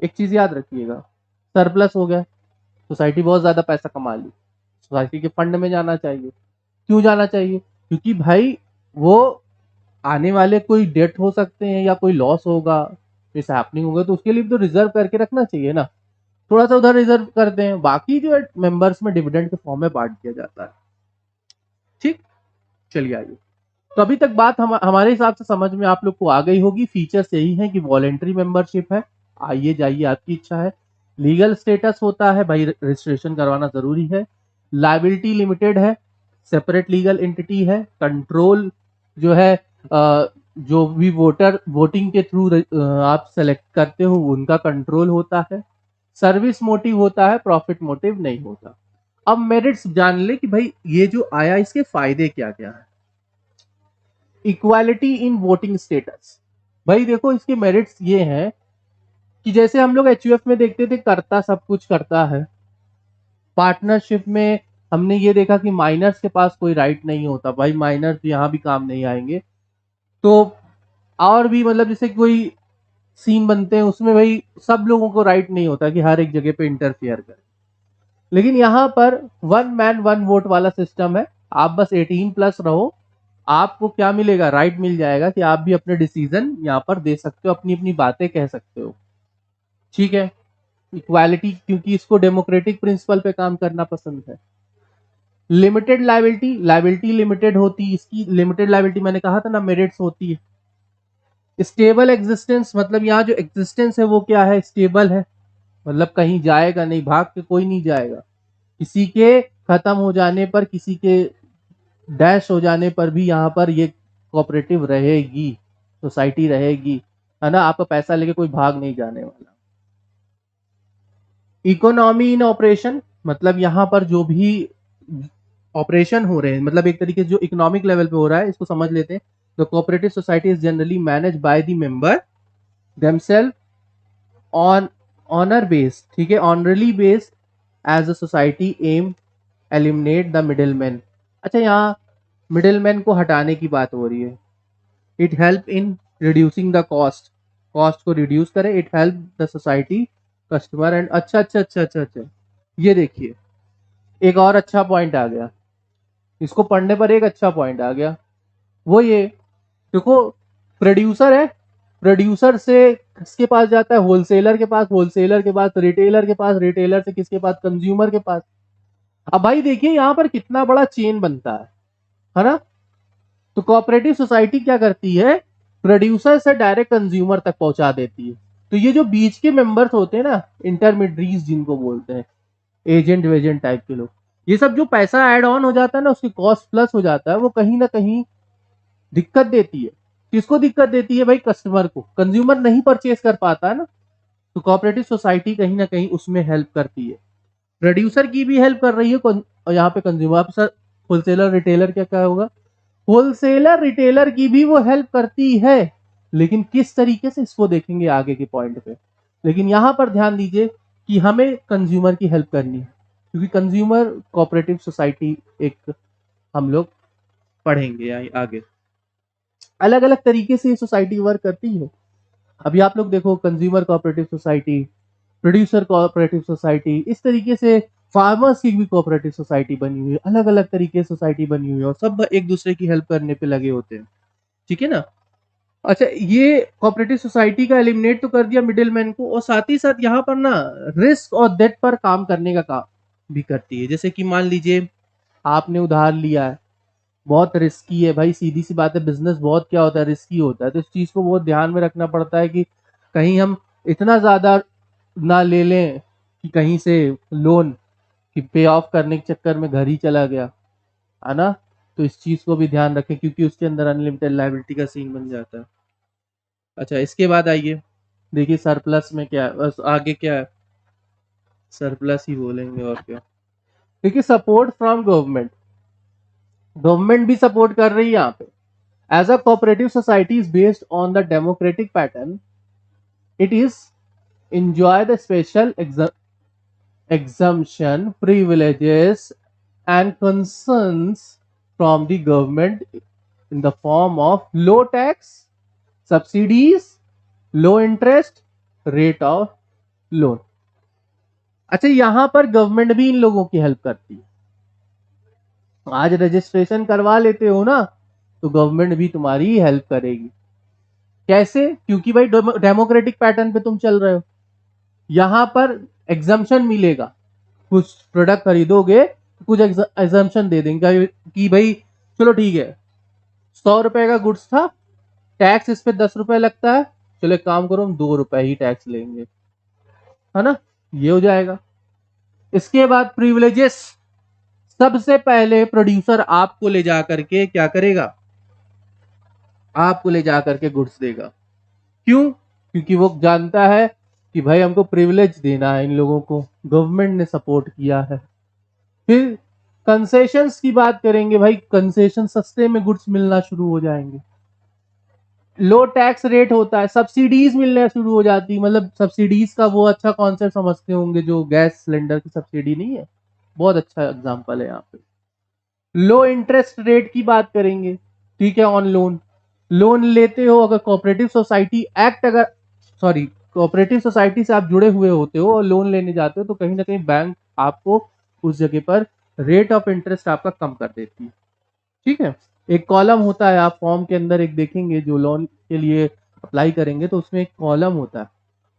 एक चीज याद रखिएगा, सरप्लस हो गया, सोसाइटी बहुत ज्यादा पैसा कमा ली, सोसाइटी के फंड में जाना चाहिए। क्यों जाना चाहिए? क्योंकि भाई वो आने वाले कोई डेट हो सकते हैं या कोई लॉस होगा, मिस हैपनिंग होगा, तो उसके लिए भी तो रिजर्व करके रखना चाहिए ना। थोड़ा सा उधर रिजर्व करते हैं, बाकी जो है मेंबर्स में डिविडेंड के फॉर्म में बांट दिया जाता है, ठीक। चलिए आइए, तो अभी तक बात हमारे हिसाब से समझ में आप लोग को आ गई होगी। फीचर्स यही है कि वॉलेंट्री मेंबरशिप है, आइए जाइए आपकी इच्छा है। लीगल स्टेटस होता है, भाई रजिस्ट्रेशन करवाना जरूरी है। लाइबिलिटी लिमिटेड है, सेपरेट लीगल एंटिटी है। कंट्रोल जो है जो भी वोटर वोटिंग के थ्रू आप सेलेक्ट करते हो उनका कंट्रोल होता है। सर्विस मोटिव होता है, प्रॉफिट मोटिव नहीं होता। अब मेरिट्स जान ले कि भाई ये जो आया इसके फायदे क्या क्या है। इक्वालिटी इन वोटिंग स्टेटस, भाई देखो इसके मेरिट्स ये हैं कि जैसे हम लोग एचयूएफ में देखते थे करता सब कुछ करता है, पार्टनरशिप में हमने ये देखा कि माइनर्स के पास कोई राइट नहीं होता, भाई माइनर्स यहाँ भी काम नहीं आएंगे। तो और भी मतलब जैसे कोई सीन बनते हैं उसमें भाई सब लोगों को राइट नहीं होता कि हर एक जगह पे इंटरफियर करें। लेकिन यहाँ पर वन मैन वन वोट वाला सिस्टम है, आप बस 18+ रहो, आपको क्या मिलेगा? राइट मिल जाएगा कि आप भी अपने डिसीजन यहाँ पर दे सकते हो, अपनी अपनी बातें कह सकते हो, ठीक है। इक्वालिटी, क्योंकि इसको डेमोक्रेटिक प्रिंसिपल पे काम करना पसंद है। लिमिटेड लायबिलिटी, लायबिलिटी लिमिटेड होती, इसकी लिमिटेड लायबिलिटी मैंने कहा था ना, मेरिट्स होती है। स्टेबल एग्जिस्टेंस, मतलब यहाँ जो एग्जिस्टेंस है वो क्या है, स्टेबल है, मतलब कहीं जाएगा नहीं, भाग के कोई नहीं जाएगा। किसी के खत्म हो जाने पर, किसी के डैश हो जाने पर भी यहाँ पर ये कोऑपरेटिव रहेगी, सोसाइटी रहेगी, है ना, आपका पैसा लेके कोई भाग नहीं जाने वाला। इकोनॉमी इन ऑपरेशन, मतलब यहाँ पर जो भी ऑपरेशन हो रहे हैं, मतलब एक तरीके से जो इकोनॉमिक लेवल पे हो रहा है, इसको समझ लेते हैं। The cooperative society is generally manage by the member themselves on honour based, ठीक है, honorary based as a society aim eliminate the middleman. अच्छा, यहाँ मिडिलमैन को हटाने की बात हो रही है। It help in reducing the cost, cost को रिड्यूस करे, it help the society customer and, अच्छा अच्छा अच्छा अच्छा अच्छा, ये देखिए एक और अच्छा पॉइंट आ गया, इसको पढ़ने पर एक अच्छा पॉइंट आ गया, वो ये देखो, प्रोड्यूसर है, प्रोड्यूसर से किसके पास जाता है, होलसेलर के पास, होलसेलर के पास रिटेलर के पास, रिटेलर से किसके पास, कंज्यूमर के पास। अब भाई देखिए यहाँ पर कितना बड़ा चेन बनता है ना। तो कोऑपरेटिव सोसाइटी क्या करती है, प्रोड्यूसर से डायरेक्ट कंज्यूमर तक पहुंचा देती है। तो ये जो बीच के मेंबर्स होते हैं ना, इंटरमीडियरीज जिनको बोलते हैं, एजेंट वेजेंट टाइप के लोग, ये सब जो पैसा ऐड ऑन हो जाता है ना, उसकी कॉस्ट प्लस हो जाता है, वो कहीं ना कहीं दिक्कत देती है। किसको दिक्कत देती है भाई, कस्टमर को, कंज्यूमर नहीं परचेज कर पाता है ना। तो कोऑपरेटिव सोसाइटी कहीं ना कहीं उसमें हेल्प करती है, प्रोड्यूसर की भी हेल्प कर रही है, और यहाँ पे कंज्यूमर सर, होलसेलर रिटेलर क्या क्या होगा, होलसेलर रिटेलर की भी वो हेल्प करती है, लेकिन किस तरीके से, इसको देखेंगे आगे के पॉइंट पे। लेकिन यहां पर ध्यान दीजिए कि हमें कंज्यूमर की हेल्प करनी है, क्योंकि कंज्यूमर कोऑपरेटिव सोसाइटी एक हम लोग पढ़ेंगे आगे, अलग अलग तरीके से ये सोसाइटी वर्क करती है। अभी आप लोग देखो, consumer cooperative society, producer cooperative society, इस तरीके से फार्मर्स की भी कोऑपरेटिव सोसाइटी बनी हुई है, अलग अलग तरीके से सोसाइटी बनी हुई है, और सब एक दूसरे की हेल्प करने पे लगे होते हैं, ठीक है ना। अच्छा, ये कोऑपरेटिव सोसाइटी का एलिमिनेट तो कर दिया मिडिलमैन को, और साथ ही साथ यहाँ पर ना रिस्क और डेट पर काम करने का काम भी करती है। जैसे कि मान लीजिए आपने उधार लिया है, बहुत रिस्की है भाई, सीधी सी बात है, बिजनेस बहुत क्या होता है, रिस्की होता है, तो इस चीज को बहुत ध्यान में रखना पड़ता है कि कहीं हम इतना ज्यादा ना ले लें कि कहीं से लोन की पे ऑफ करने के चक्कर में घर ही चला गया, है ना। तो इस चीज को भी ध्यान रखें, क्योंकि उसके अंदर अनलिमिटेड लायबिलिटी का सीन बन जाता है। अच्छा, इसके बाद आइए देखिए सरप्लस में क्या है, बस आगे क्या है, सरप्लस ही बोलेंगे और क्या। देखिए सपोर्ट फ्रॉम गवर्नमेंट, गवर्नमेंट भी सपोर्ट कर रही है यहाँ पे। As a cooperative society is based on the democratic pattern, it is enjoy the special exemption, privileges and concerns from the government in the form of low tax, subsidies, low interest rate of loan। अच्छा, यहां पर government भी इन लोगों की help करती है। आज registration करवा लेते हो ना, तो गवर्नमेंट भी तुम्हारी हेल्प करेगी। कैसे, क्योंकि भाई डेमोक्रेटिक पैटर्न पे तुम चल रहे हो, यहां पर एग्जाम्पशन मिलेगा, कुछ प्रोडक्ट खरीदोगे तो कुछ एग्जाम्पशन दे देंगे कि भाई चलो ठीक है, 100 रुपए का गुड्स था, टैक्स इस पे 10 रुपए लगता है, चलो एक काम करो हम 2 रुपए ही टैक्स लेंगे, है ना, ये हो जाएगा। इसके बाद प्रिविलेजेस, सबसे पहले प्रोड्यूसर आपको ले जा करके क्या करेगा, आपको ले जा करके गुड्स देगा। क्यों, क्योंकि वो जानता है कि भाई हमको प्रिविलेज देना है इन लोगों को, गवर्नमेंट ने सपोर्ट किया है। फिर कंसेशंस की बात करेंगे, भाई कंसेशन, सस्ते में गुड्स मिलना शुरू हो जाएंगे। लो टैक्स रेट होता है, सब्सिडीज मिलना शुरू हो जाती, मतलब सब्सिडीज का वो अच्छा कॉन्सेप्ट समझते होंगे, जो गैस सिलेंडर की सब्सिडी नहीं है, बहुत अच्छा एग्जांपल है यहाँ पे। लो इंटरेस्ट रेट की बात करेंगे, ठीक है, ऑन लोन, लोन लेते हो अगर कोऑपरेटिव सोसाइटी एक्ट, अगर सॉरी कोऑपरेटिव सोसाइटी से आप जुड़े हुए होते हो और लोन लेने जाते हो, तो कहीं ना कहीं बैंक आपको उस जगह पर रेट ऑफ इंटरेस्ट आपका कम कर देती है, ठीक है। एक कॉलम होता है, आप फॉर्म के अंदर एक देखेंगे, जो लोन के लिए अप्लाई करेंगे तो उसमें एक कॉलम होता है,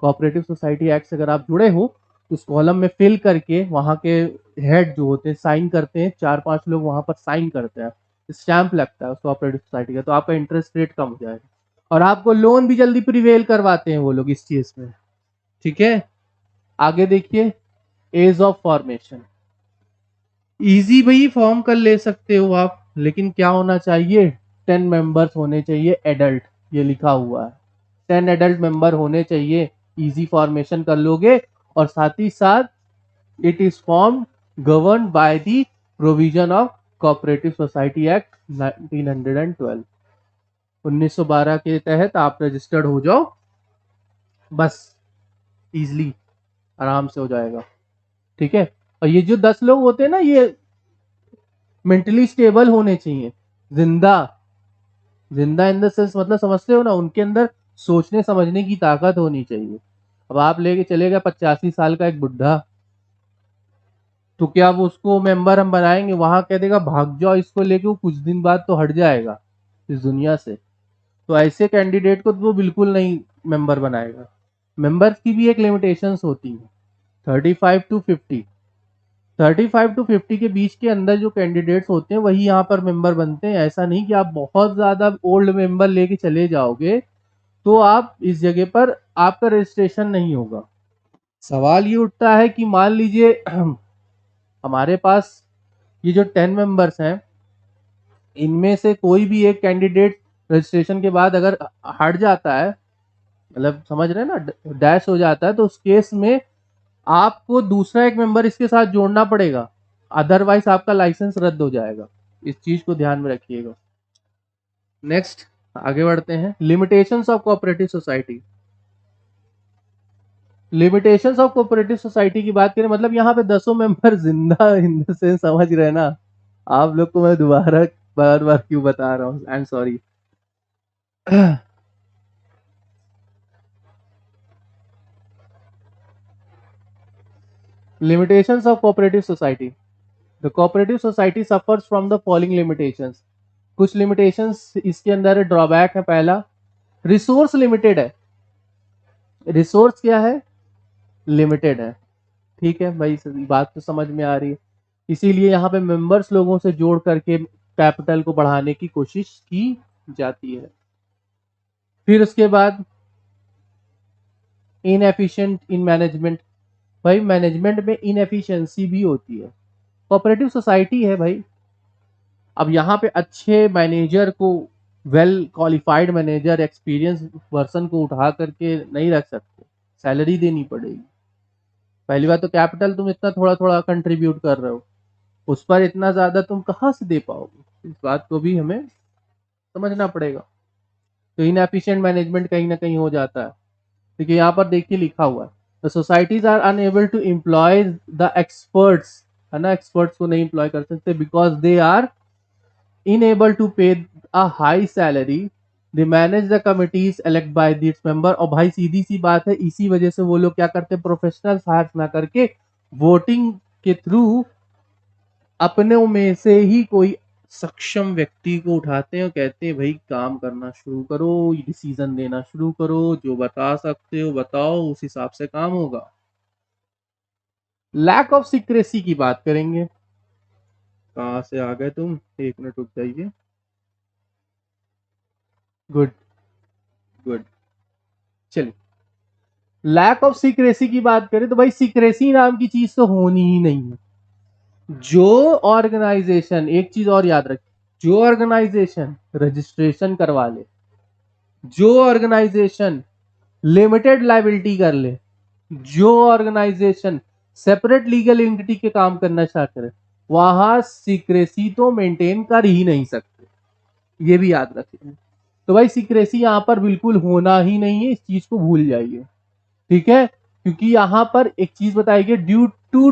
कोऑपरेटिव सोसाइटी एक्ट से अगर आप जुड़े हो तो उस कॉलम में फिल करके वहाँ के हेड जो होते हैं साइन करते हैं, 4-5 लोग वहाँ पर साइन करते हैं, स्टैंप लगता है उस कोऑपरेटिव सोसाइटी का, तो आपका इंटरेस्ट रेट कम हो जाएगा और आपको लोन भी जल्दी प्रिवेल करवाते हैं वो लोग इस चीज में। ठीक है, आगे देखिए, एज ऑफ फॉर्मेशन। इजी भाई फॉर्म कर ले सकते हो आप, लेकिन क्या होना चाहिए, 10 मेंबर्स होने चाहिए एडल्ट, ये लिखा हुआ है 10 एडल्ट मेंबर होने चाहिए, इजी फॉर्मेशन कर लोगे। और साथ ही साथ it is form govern by the provision of cooperative society act 1912, 1912 के तहत आप रजिस्टर्ड हो जाओ, बस इजली आराम से हो जाएगा। ठीक है, और ये जो 10 लोग होते हैं ना, ये मेंटली स्टेबल होने चाहिए, जिंदा, जिंदा इन द सेंस मतलब समझते हो ना, उनके अंदर सोचने समझने की ताकत होनी चाहिए। अब आप लेके चलेगा 85 साल का एक बुढ़ा, तो क्या वो उसको मेंबर हम बनाएंगे, वहां कह देगा भाग जाओ इसको लेके, वो कुछ दिन बाद तो हट जाएगा इस दुनिया से, तो ऐसे कैंडिडेट को तो वो बिल्कुल नहीं मेंबर बनाएगा। मेंबर्स की भी एक लिमिटेशंस होती है, 35 टू 50, 35 टू 50 के बीच के अंदर जो कैंडिडेट्स होते हैं वही यहाँ पर मेंबर बनते हैं। ऐसा नहीं कि आप बहुत ज्यादा ओल्ड मेंबर लेके चले जाओगे तो आप इस जगह पर आपका रजिस्ट्रेशन नहीं होगा। सवाल ये उठता है कि मान लीजिए हमारे पास ये जो 10 मेंबर्स हैं, इनमें से कोई भी एक कैंडिडेट रजिस्ट्रेशन के बाद अगर हट जाता है, मतलब समझ रहे हैं ना, डैश हो जाता है, तो उस केस में आपको दूसरा एक मेंबर इसके साथ जोड़ना पड़ेगा, अदरवाइज आपका लाइसेंस रद्द हो जाएगा। इस चीज को ध्यान में रखिएगा। नेक्स्ट आगे बढ़ते हैं, limitations of cooperative society. Limitations of cooperative society की बात करें, मतलब यहाँ पे 10 मेंबर जिंदा इन द सेंस, समझ रहे हैं ना आप लोग को, मैं दोबारा बार बार क्यों बता रहा हूँ, I am sorry. limitations of cooperative society, the cooperative society suffers from the following limitations। कुछ limitations इसके अंदर है, ड्रॉबैक है। पहला, रिसोर्स लिमिटेड है। रिसोर्स क्या है, लिमिटेड है। ठीक है भाई, बात तो समझ में आ रही है, इसीलिए यहाँ पे मेंबर्स लोगों से जोड़ करके कैपिटल को बढ़ाने की कोशिश की जाती है। फिर उसके बाद इनएफिशिएंट इन मैनेजमेंट, भाई मैनेजमेंट में इनएफिशिएंसी भी होती है। कोऑपरेटिव सोसाइटी है भाई, अब यहाँ पे अच्छे मैनेजर को, well qualified manager, experience person को उठा करके नहीं रख सकते, सैलरी देनी पड़ेगी। पहली बात तो कैपिटल तुम इतना थोड़ा थोड़ा कंट्रीब्यूट कर रहे हो, उस पर इतना ज्यादा तुम कहाँ से दे पाओगे, इस बात को भी हमें समझना पड़ेगा। तो इनएफिशिएंट मैनेजमेंट कहीं ना कहीं हो जाता है। देखिए यहाँ पर देखिए लिखा हुआ है, the societies are unable to employ the experts, है ना, एक्सपर्ट्स को नहीं एम्प्लॉय कर सकते because they are unable to pay a high salary, they manage the committees elect by its member. और भाई सीधी सी बात है, इसी वजह से वो लोग क्या करते हैं, प्रोफेशनल हायर ना करके वोटिंग के थ्रू अपने में से ही कोई सक्षम व्यक्ति को उठाते हैं और कहते हैं भाई काम करना शुरू करो, डिसीजन देना शुरू करो, जो बता सकते हो बताओ, उस हिसाब से काम होगा। लैक ऑफ सीक्रेसी की बात करेंगे। कहां से आ गए तुम, एक मिनट रुक जाइए। गुड, गुड, चलिए। लैक ऑफ सीक्रेसी की बात करें तो भाई सीक्रेसी नाम की चीज तो होनी ही नहीं है। जो ऑर्गेनाइजेशन, एक चीज और याद रखिए, जो ऑर्गेनाइजेशन रजिस्ट्रेशन करवा ले, जो ऑर्गेनाइजेशन लिमिटेड लाइबिलिटी कर ले, जो ऑर्गेनाइजेशन सेपरेट लीगल एंटिटी के काम करना स्टार्ट करे, वहां सीक्रेसी तो मेंटेन कर ही नहीं सकते, ये भी याद रखिए। तो भाई सीक्रेसी यहां पर बिल्कुल होना ही नहीं है, इस चीज को भूल जाइए। ठीक है, क्योंकि यहां पर एक चीज बताई गई, due to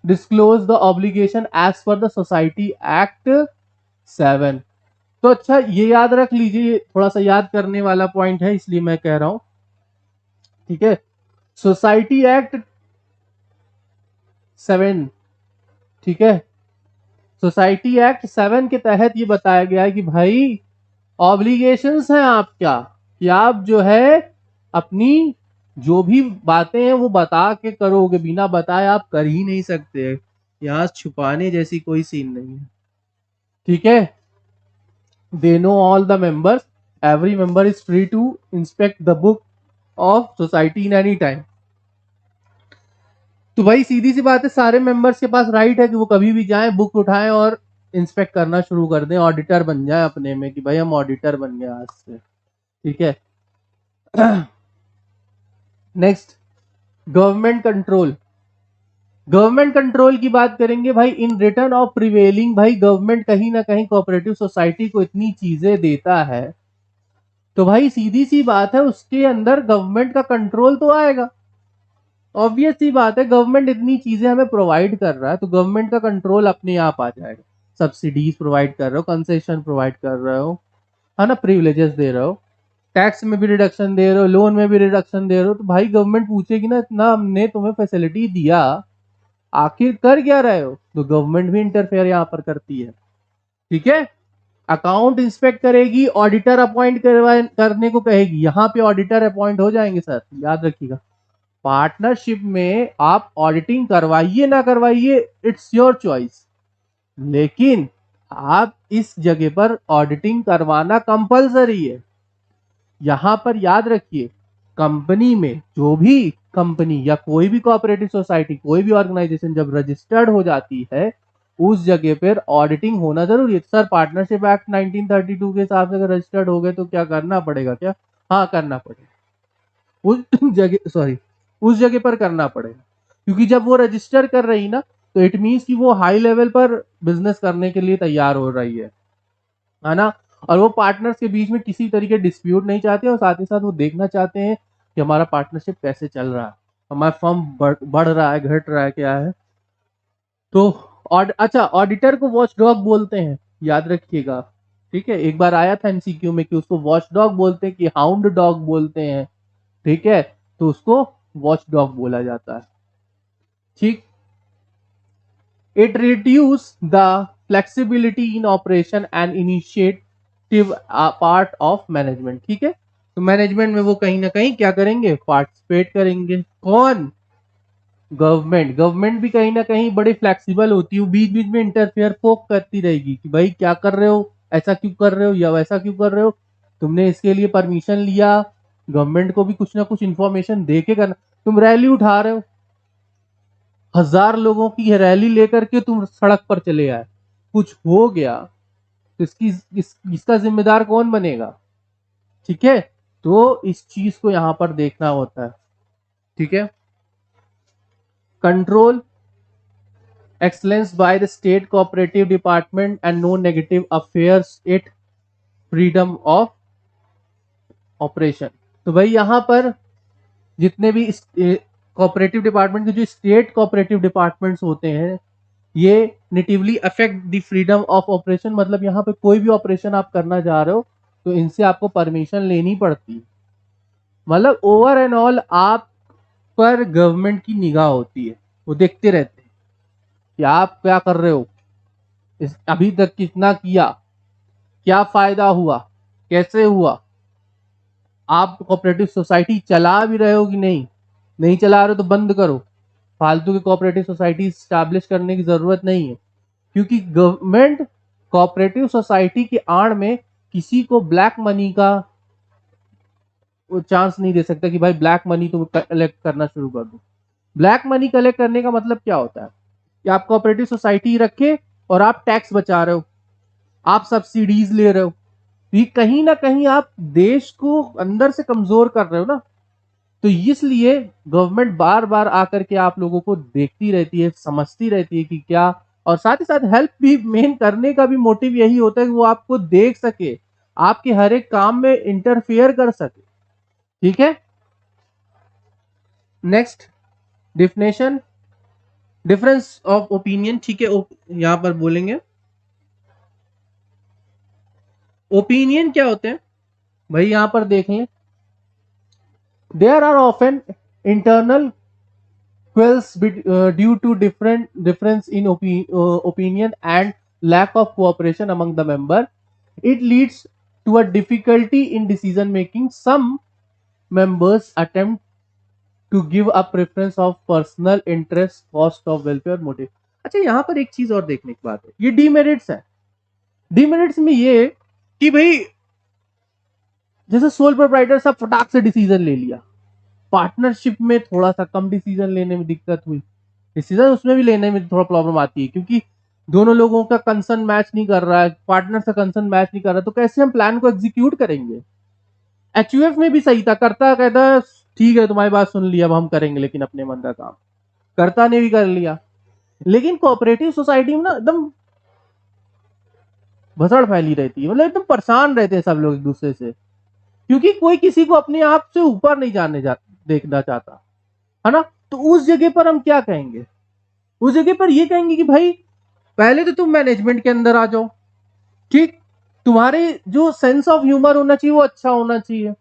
disclose the obligation as per the society act 7। तो अच्छा ये याद रख लीजिए, थोड़ा सा याद करने वाला पॉइंट है इसलिए मैं कह रहा हूं। ठीक है, सोसाइटी एक्ट 7, ठीक है, सोसाइटी एक्ट 7 के तहत ये बताया गया है कि भाई ऑब्लिगेशंस हैं आपका, कि आप जो है अपनी जो भी बातें हैं वो बता के करोगे, बिना बताए आप कर ही नहीं सकते। यहाँ छुपाने जैसी कोई सीन नहीं है, ठीक है। They know all the members, every member is free to inspect the book of society in any time. तो भाई सीधी सी बात है, सारे मेंबर्स के पास राइट है कि वो कभी भी जाएं, बुक उठाएं और इंस्पेक्ट करना शुरू कर दें, ऑडिटर बन जाए अपने में कि भाई हम ऑडिटर बन गए आज से, ठीक है। Next, government control. Government control की बात करेंगे भाई, इन रिटर्न ऑफ प्रिवेलिंग, भाई गवर्नमेंट कहीं ना कहीं कोऑपरेटिव सोसाइटी को इतनी चीजें देता है, तो भाई सीधी सी बात है उसके अंदर गवर्नमेंट का कंट्रोल तो आएगा। ऑब्वियस सी बात है, गवर्नमेंट इतनी चीजें हमें प्रोवाइड कर रहा है तो गवर्नमेंट का कंट्रोल अपने आप आ जाएगा। सब्सिडीज प्रोवाइड कर रहे हो, कंसेशन प्रोवाइड कर रहे हो, है ना, प्रिविलेजेस दे रहे हो, टैक्स में भी रिडक्शन दे रहे हो, लोन में भी रिडक्शन दे रहे हो, तो भाई गवर्नमेंट पूछेगी ना, इतना हमने तुम्हें फैसिलिटी दिया, आखिर कर क्या रहे हो, तो गवर्नमेंट भी इंटरफेयर यहाँ पर करती है, ठीक है। अकाउंट इंस्पेक्ट करेगी, ऑडिटर अपॉइंट करने को कहेगी, यहाँ पे ऑडिटर अपॉइंट हो जाएंगे सर, याद रखिएगा। पार्टनरशिप में आप ऑडिटिंग करवाइए ना करवाइए, इट्स योर चॉइस, लेकिन आप इस जगह पर ऑडिटिंग करवाना कंपलसरी है। यहां पर याद रखिए, कंपनी में जो भी कंपनी या कोई भी कोऑपरेटिव सोसाइटी, कोई भी ऑर्गेनाइजेशन जब रजिस्टर्ड हो जाती है, उस जगह पर ऑडिटिंग होना जरूरी है। सर पार्टनरशिप एक्ट 1932 के हिसाब से अगर रजिस्टर्ड हो गए तो क्या करना पड़ेगा क्या? हाँ करना पड़ेगा, उस जगह सॉरी उस जगह पर करना पड़ेगा, क्योंकि जब वो रजिस्टर कर रही ना, तो इट मीन्स कि वो हाई लेवल पर बिजनेस करने के लिए तैयार हो रही है ना। और वो पार्टनर्स के बीच में किसी तरीके डिस्प्यूट नहीं चाहते, और साथ ही साथ वो देखना चाहते हैं कि हमारा पार्टनरशिप कैसे चल रहा है, हमारा फर्म बढ़ रहा है, घट रहा है, क्या है। तो अच्छा, ऑडिटर को वॉच डॉग बोलते हैं, याद रखिएगा, ठीक है। एक बार आया था एमसीक्यू में कि उसको वॉच डॉग बोलते हैं कि हाउंड डॉग बोलते हैं, ठीक है। तो उसको वॉच डॉग बोला जाता है, ठीक। It reduce the flexibility in operation and initiative part of management, ठीक है। तो मैनेजमेंट में वो कहीं ना कहीं क्या करेंगे, पार्टिसिपेट करेंगे। कौन? गवर्नमेंट। गवर्नमेंट भी कहीं ना कहीं बड़ी फ्लेक्सिबल होती है, बीच बीच में इंटरफेयर पोक करती रहेगी कि भाई क्या कर रहे हो, ऐसा क्यों कर रहे हो या वैसा क्यों कर रहे हो, तुमने इसके लिए परमिशन लिया। गवर्नमेंट को भी कुछ ना कुछ इंफॉर्मेशन दे के करना। तुम रैली उठा रहे हो, 1000 लोगों की रैली लेकर के तुम सड़क पर चले आए, कुछ हो गया तो इसका जिम्मेदार कौन बनेगा, ठीक है। तो इस चीज को यहां पर देखना होता है, ठीक है। Control excellence by the state cooperative department and no negative affairs it freedom of operation। तो भाई यहां पर जितने भी कोऑपरेटिव डिपार्टमेंट के जो स्टेट कोऑपरेटिव डिपार्टमेंट्स होते हैं, ये natively affect the freedom of operation, मतलब यहाँ पे कोई भी ऑपरेशन आप करना चाह रहे हो तो इनसे आपको परमिशन लेनी पड़ती है। मतलब ओवर एंड ऑल आप पर गवर्नमेंट की निगाह होती है, वो देखते रहते हैं कि आप क्या कर रहे हो, अभी तक कितना किया, क्या फायदा हुआ, कैसे हुआ, आप कोऑपरेटिव सोसाइटी चला भी रहे हो कि नहीं, नहीं चला रहे हो तो बंद करो। फालतू की कोऑपरेटिव सोसाइटी स्टैब्लिश करने की जरूरत नहीं है, क्योंकि गवर्नमेंट कोऑपरेटिव सोसाइटी के आड़ में किसी को ब्लैक मनी का चांस नहीं दे सकता कि भाई ब्लैक मनी तुम कलेक्ट करना शुरू कर दो। ब्लैक मनी कलेक्ट करने का मतलब क्या होता है कि आप कोऑपरेटिव सोसाइटी रखे और आप टैक्स बचा रहे हो, आप सब्सिडीज ले रहे हो, ये कहीं ना कहीं आप देश को अंदर से कमजोर कर रहे हो ना। तो इसलिए गवर्नमेंट बार बार आकर के आप लोगों को देखती रहती है, समझती रहती है कि क्या, और साथ ही साथ हेल्प भी मेन करने का भी मोटिव यही होता है कि वो आपको देख सके, आपके हर एक काम में इंटरफेयर कर सके, ठीक है। Next, definition, difference of opinion, ठीक है। यहां पर बोलेंगे ओपिनियन क्या होते हैं भाई, यहां पर देख लें। There are often internal quells due to difference in opinion and lack of cooperation among the member. It leads to a difficulty in decision making. Some members attempt to give a preference of personal interest, cost of welfare, motive. अच्छा, यहाँ पर एक चीज और देखने की बात है, ये डीमेरिट्स है। डीमेरिट्स में ये कि भाई जैसे सोल प्रोप्राइटर सब फटाक से डिसीजन ले लिया, पार्टनरशिप में थोड़ा सा कम डिसीजन लेने में दिक्कत हुई, डिसीजन उसमें भी लेने में थोड़ा प्रॉब्लम आती है क्योंकि दोनों लोगों का कंसर्न मैच नहीं कर रहा है, पार्टनर से कंसर्न मैच नहीं कर रहा, तो कैसे हम प्लान को एग्जीक्यूट करेंगे। एचयूएफ में भी सही था, करता कहता ठीक है तुम्हारी बात सुन लिया, अब हम करेंगे लेकिन अपने मन का काम, करता ने भी कर लिया। लेकिन कोऑपरेटिव सोसाइटी में ना एकदम भसड़ फैली रहती है, मतलब एकदम परेशान रहते हैं सब लोग एक दूसरे से, क्योंकि कोई किसी को अपने आप से ऊपर नहीं देखना चाहता है ना। तो उस जगह पर हम क्या कहेंगे, उस जगह पर ये कहेंगे कि भाई पहले तो तुम मैनेजमेंट के अंदर आ जाओ, ठीक, तुम्हारे जो सेंस ऑफ ह्यूमर होना चाहिए वो अच्छा होना चाहिए,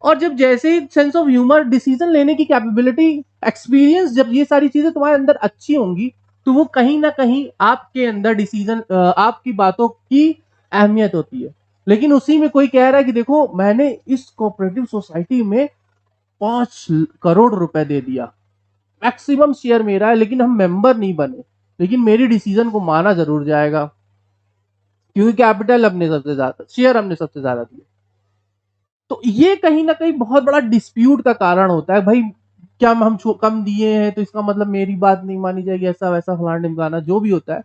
और जब जैसे ही सेंस ऑफ ह्यूमर, डिसीजन लेने की कैपेबिलिटी, एक्सपीरियंस, जब ये सारी चीजें तुम्हारे अंदर अच्छी होंगी तो वो कहीं ना कहीं आपके अंदर डिसीजन, आपकी बातों की अहमियत होती है। लेकिन उसी में कोई कह रहा है कि देखो मैंने इस कोऑपरेटिव सोसाइटी में 5 करोड़ रुपए दे दिया, मैक्सिमम शेयर मेरा है, लेकिन हम मेंबर नहीं बने, लेकिन मेरी डिसीजन को माना जरूर जाएगा क्योंकि कैपिटल हमने सबसे ज्यादा, शेयर हमने सबसे ज्यादा दिए। तो ये कहीं ना कहीं बहुत बड़ा डिस्प्यूट का कारण होता है, भाई क्या हम कम दिए हैं तो इसका मतलब मेरी बात नहीं मानी जाएगी, ऐसा वैसा फलाना ढिमकाना जो भी होता है,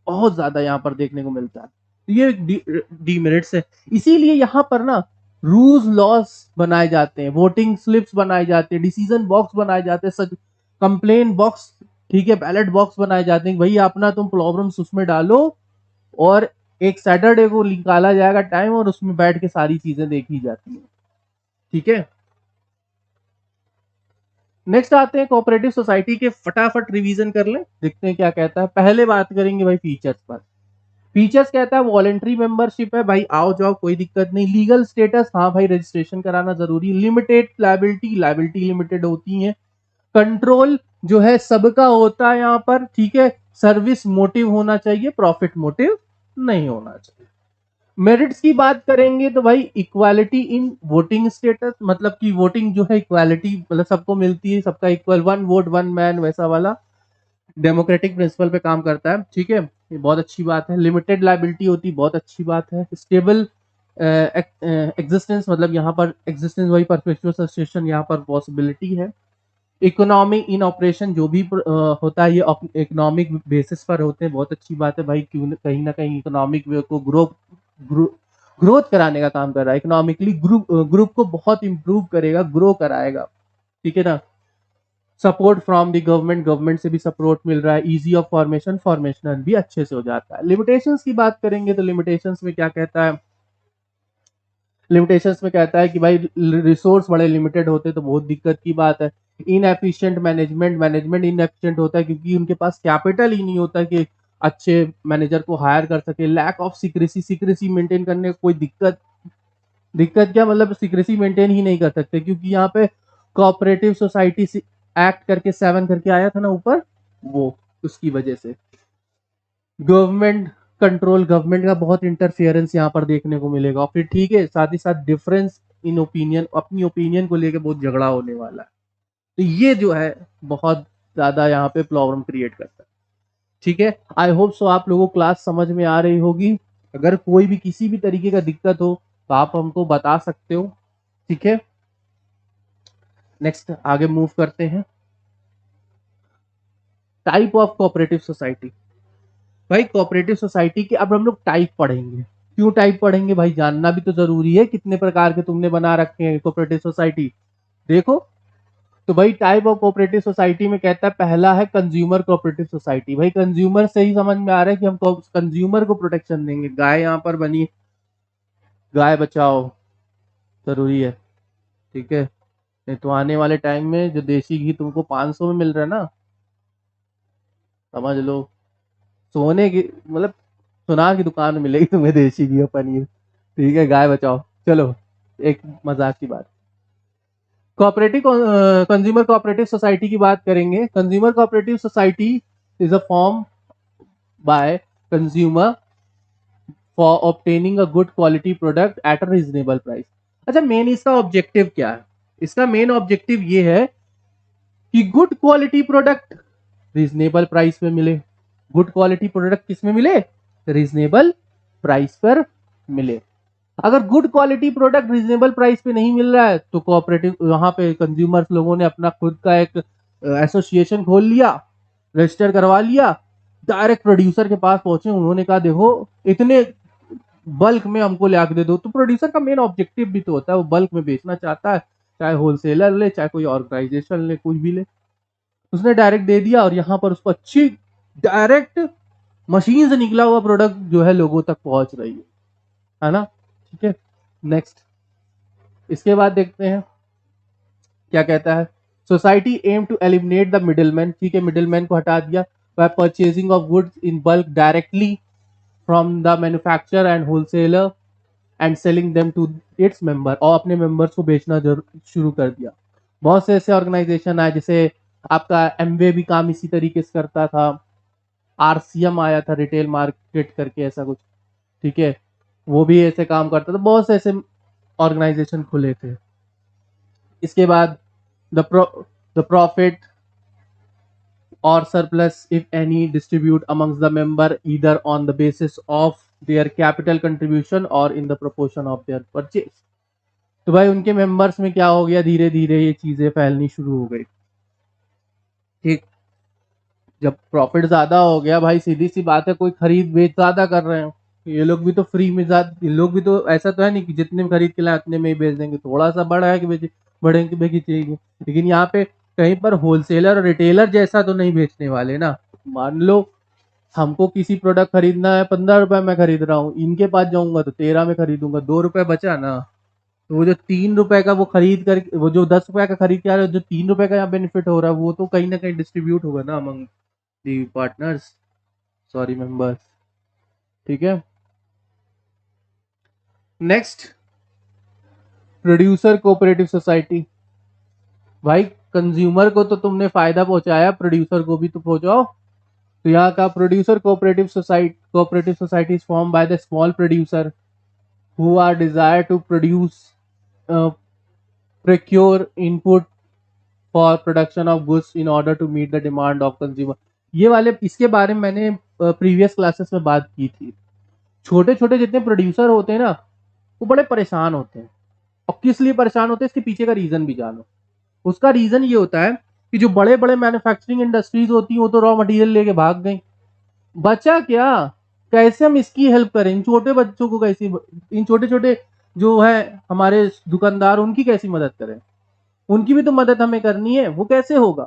बहुत ज्यादा यहाँ पर देखने को मिलता है। तो ये डीमेरिट्स है। इसीलिए यहाँ पर ना रूल्स लॉस बनाए जाते हैं, वोटिंग स्लिप्स बनाए जाते हैं, डिसीजन बॉक्स बनाए जाते हैं, कंप्लेन बॉक्स, ठीक है, बैलेट बॉक्स बनाए जाते हैं, भाई अपना तुम प्रॉब्लम्स उसमें डालो और एक सैटरडे को निकाला जाएगा टाइम और उसमें बैठ के सारी चीजें देखी जाती है, ठीक है। नेक्स्ट आते हैं कोऑपरेटिव सोसाइटी के, फटाफट रिवीजन कर लें, देखते हैं क्या कहता है। पहले बात करेंगे भाई फीचर्स पर। फीचर्स कहता है वॉलेंट्री मेंबरशिप है, भाई आओ जाओ कोई दिक्कत नहीं। लीगल स्टेटस, हाँ भाई रजिस्ट्रेशन कराना जरूरी। लिमिटेड लायबिलिटी, लायबिलिटी लिमिटेड होती है। कंट्रोल जो है सबका होता है यहाँ पर, ठीक है। सर्विस मोटिव होना चाहिए, प्रॉफिट मोटिव नहीं होना चाहिए। मेरिट्स की बात करेंगे तो भाई इक्वालिटी इन वोटिंग स्टेटस, मतलब कि वोटिंग जो है इक्वालिटी, मतलब सबको मिलती है, सबका equal, one vote one man, वैसा वाला डेमोक्रेटिक प्रिंसिपल पे काम करता है, ठीक है, ये बहुत अच्छी बात है। लिमिटेड लायबिलिटी होती, बहुत अच्छी बात है। स्टेबल एग्जिस्टेंस, मतलब यहाँ पर एग्जिस्टेंस वही परपेचुअल सस्टेशन यहाँ पर पॉसिबिलिटी है। इकोनॉमी इन ऑपरेशन जो भी होता है ये इकोनॉमिक बेसिस पर होते हैं, बहुत अच्छी बात है भाई, क्यों कहीं ना कहीं इकोनॉमिक को ग्रोथ कराने का काम कर रहा है, इकोनॉमिकली ग्रुप को बहुत इंप्रूव करेगा, ग्रो कराएगा, ठीक है ना। Support from the government, government से भी सपोर्ट मिल रहा है। इजी ऑफ फॉर्मेशन, फॉर्मेशन भी अच्छे से हो जाता है। लिमिटेशंस की बात करेंगे तो लिमिटेशंस में क्या कहता है, लिमिटेशंस में कहता है कि भाई रिसोर्स बड़े लिमिटेड होते तो बहुत दिक्कत की बात है। इनएफिशिएंट मैनेजमेंट, मैनेजमेंट इनएफिशिएंट होता है क्योंकि उनके पास कैपिटल ही नहीं होता कि अच्छे मैनेजर को हायर कर सके। Lack of secrecy, secrecy maintain करने में कोई दिक्कत, दिक्कत क्या मतलब सीक्रेसी मेंटेन ही नहीं कर सकते क्योंकि यहाँ पे कोऑपरेटिव सोसाइटी एक्ट करके 7 करके आया था ना ऊपर, वो उसकी वजह से। गवर्नमेंट कंट्रोल, गवर्नमेंट का बहुत इंटरफियरेंस यहाँ पर देखने को मिलेगा। और फिर ठीक है, साथ ही साथ डिफरेंस इन ओपिनियन, अपनी ओपिनियन को लेके बहुत झगड़ा होने वाला है, तो ये जो है बहुत ज्यादा यहाँ पे प्रॉब्लम क्रिएट करता है, ठीक है। आई होप सो आप लोगों को क्लास समझ में आ रही होगी। अगर कोई भी किसी भी तरीके का दिक्कत हो तो आप हमको बता सकते हो, ठीक है। नेक्स्ट आगे मूव करते हैं। टाइप ऑफ कोऑपरेटिव सोसाइटी, भाई कोऑपरेटिव सोसाइटी के अब हम लोग टाइप पढ़ेंगे। क्यों टाइप पढ़ेंगे भाई, जानना भी तो जरूरी है, कितने प्रकार के तुमने बना रखे हैं कोऑपरेटिव सोसाइटी, देखो। तो भाई टाइप ऑफ कोऑपरेटिव सोसाइटी में कहता है पहला है कंज्यूमर कोऑपरेटिव सोसाइटी। भाई कंज्यूमर से ही समझ में आ रहा है कि हम कंज्यूमर को प्रोटेक्शन देंगे। गाय यहाँ पर बनी, गाय बचाओ जरूरी है, ठीक है। नहीं तो आने वाले टाइम में जो देसी घी तुमको 500 में मिल रहा है ना, समझ लो सोने की, मतलब सुनार की दुकान में मिलेगी तुम्हें देसी घी और पनीर, ठीक है। गाय बचाओ, चलो एक मजाक की बात। कोऑपरेटिव कंज्यूमर कोऑपरेटिव सोसाइटी की बात करेंगे। Consumer cooperative society is a form by consumer for obtaining a good quality product at a reasonable price. अच्छा, मेन इसका ऑब्जेक्टिव क्या है, इसका मेन ऑब्जेक्टिव ये है कि good quality product reasonable price पे मिले। गुड क्वालिटी प्रोडक्ट किस में मिले? रीजनेबल प्राइस पर मिले। अगर good quality product reasonable price पे नहीं मिल रहा है तो कोऑपरेटिव वहां पे कंज्यूमर्स लोगों ने अपना खुद का एक एसोसिएशन खोल लिया, रजिस्टर करवा लिया, डायरेक्ट प्रोड्यूसर के पास पहुंचे, उन्होंने कहा देखो इतने बल्क में हमको ला के दे दो। तो प्रोड्यूसर का मेन ऑब्जेक्टिव भी तो होता है, वो बल्क में बेचना चाहता है, चाहे होलसेलर ले चाहे कोई ऑर्गेनाइजेशन ले, कुछ भी ले। उसने डायरेक्ट दे दिया और यहाँ पर उसको अच्छी डायरेक्ट मशीन से निकला हुआ प्रोडक्ट जो है लोगों तक पहुंच रही है ना। ठीक है, नेक्स्ट इसके बाद देखते हैं क्या कहता है। Society aim to eliminate the middleman. ठीक है, मिडिलमैन को हटा दिया by purchasing of goods in bulk directly from the manufacturer and wholesaler and selling them to its member, और अपने मेंबर्स को बेचना शुरू कर दिया। बहुत से ऐसे ऑर्गेनाइजेशन आए, जैसे आपका एमवे भी काम इसी तरीके से करता था, आरसीएम आया था रिटेल मार्केट करके ऐसा कुछ, ठीक है, वो भी ऐसे काम करता था। बहुत से ऐसे ऑर्गेनाइजेशन खुले थे। इसके बाद the profit or surplus if any distribute amongst the member either on the basis of their capital contribution or in the proportion of their purchase। तो भाई उनके मेंबर्स में क्या हो गया, धीरे धीरे ये चीजें फैलनी शुरू हो गई। ठीक, जब प्रॉफिट ज्यादा हो गया भाई, सीधी सी बात है, कोई खरीद बेच ज्यादा कर रहे हैं, ये लोग भी तो फ्री में ये लोग भी तो ऐसा तो है नहीं कि जितने में खरीद के लाए उतने में ही बेच देंगे, थोड़ा सा बड़ा है कि बढ़ेंगे बेचेंगे। लेकिन यहाँ पे कहीं पर होलसेलर और रिटेलर जैसा तो नहीं बेचने वाले ना। मान लो हमको किसी प्रोडक्ट खरीदना है, 15 रुपए में खरीद रहा हूँ, इनके पास जाऊंगा तो 13 में खरीदूंगा, 2 रुपए बचा ना। तो वो जो 3 रुपए का वो खरीद कर, वो जो 10 रुपए का खरीद के आ रहा है, जो 3 रुपए का यहाँ बेनिफिट हो रहा है, वो तो कहीं ना कहीं डिस्ट्रीब्यूट होगा ना among the partners, sorry members. ठीक है, नेक्स्ट प्रोड्यूसर कोऑपरेटिव सोसाइटी। भाई कंज्यूमर को तो तुमने फायदा पहुंचाया, प्रोड्यूसर को भी तो पहुंचाओ। तो यहाँ का producer cooperative society is form by the small producer who are desire to produce procure input for production of goods in order to meet the demand of consumer। ये वाले इसके बारे में मैंने प्रीवियस क्लासेस में बात की थी। छोटे छोटे जितने प्रोड्यूसर होते हैं ना, वो बड़े परेशान होते हैं। और किस लिए परेशान होते हैं, इसके पीछे का रीजन भी जानो। उसका रीजन ये होता है कि जो बड़े बड़े मैन्युफैक्चरिंग इंडस्ट्रीज होती हैं वो तो रॉ मटेरियल लेके भाग गई, बचा क्या? कैसे हम इसकी हेल्प करें, इन छोटे बच्चों को कैसे, इन छोटे छोटे जो है हमारे दुकानदार, उनकी कैसी मदद करें? उनकी भी तो मदद हमें करनी है, वो कैसे होगा?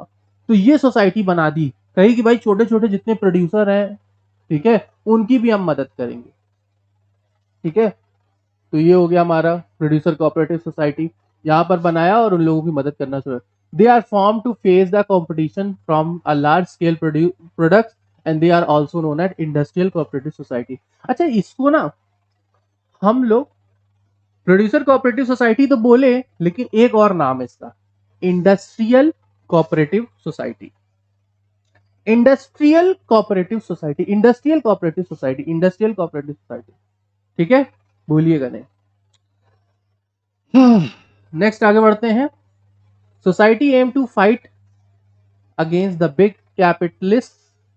तो ये सोसाइटी बना दी, कही कि भाई छोटे छोटे जितने प्रोड्यूसर हैं, ठीक है, उनकी भी हम मदद करेंगे। ठीक है, तो ये हो गया हमारा प्रोड्यूसर कोऑपरेटिव सोसाइटी, यहाँ पर बनाया और उन लोगों की मदद करना शुरू। They are form to face the competition from a large scale products and they are also known at industrial cooperative society. अच्छा, इसको ना हम लोग प्रोड्यूसर कोऑपरेटिव सोसाइटी तो बोले, लेकिन एक और नाम है इसका, industrial cooperative society. Industrial cooperative society, industrial cooperative society, industrial cooperative society. ठीक है, भूलिएगा नहीं। नेक्स्ट आगे बढ़ते हैं। Society aim to fight against the big capitalist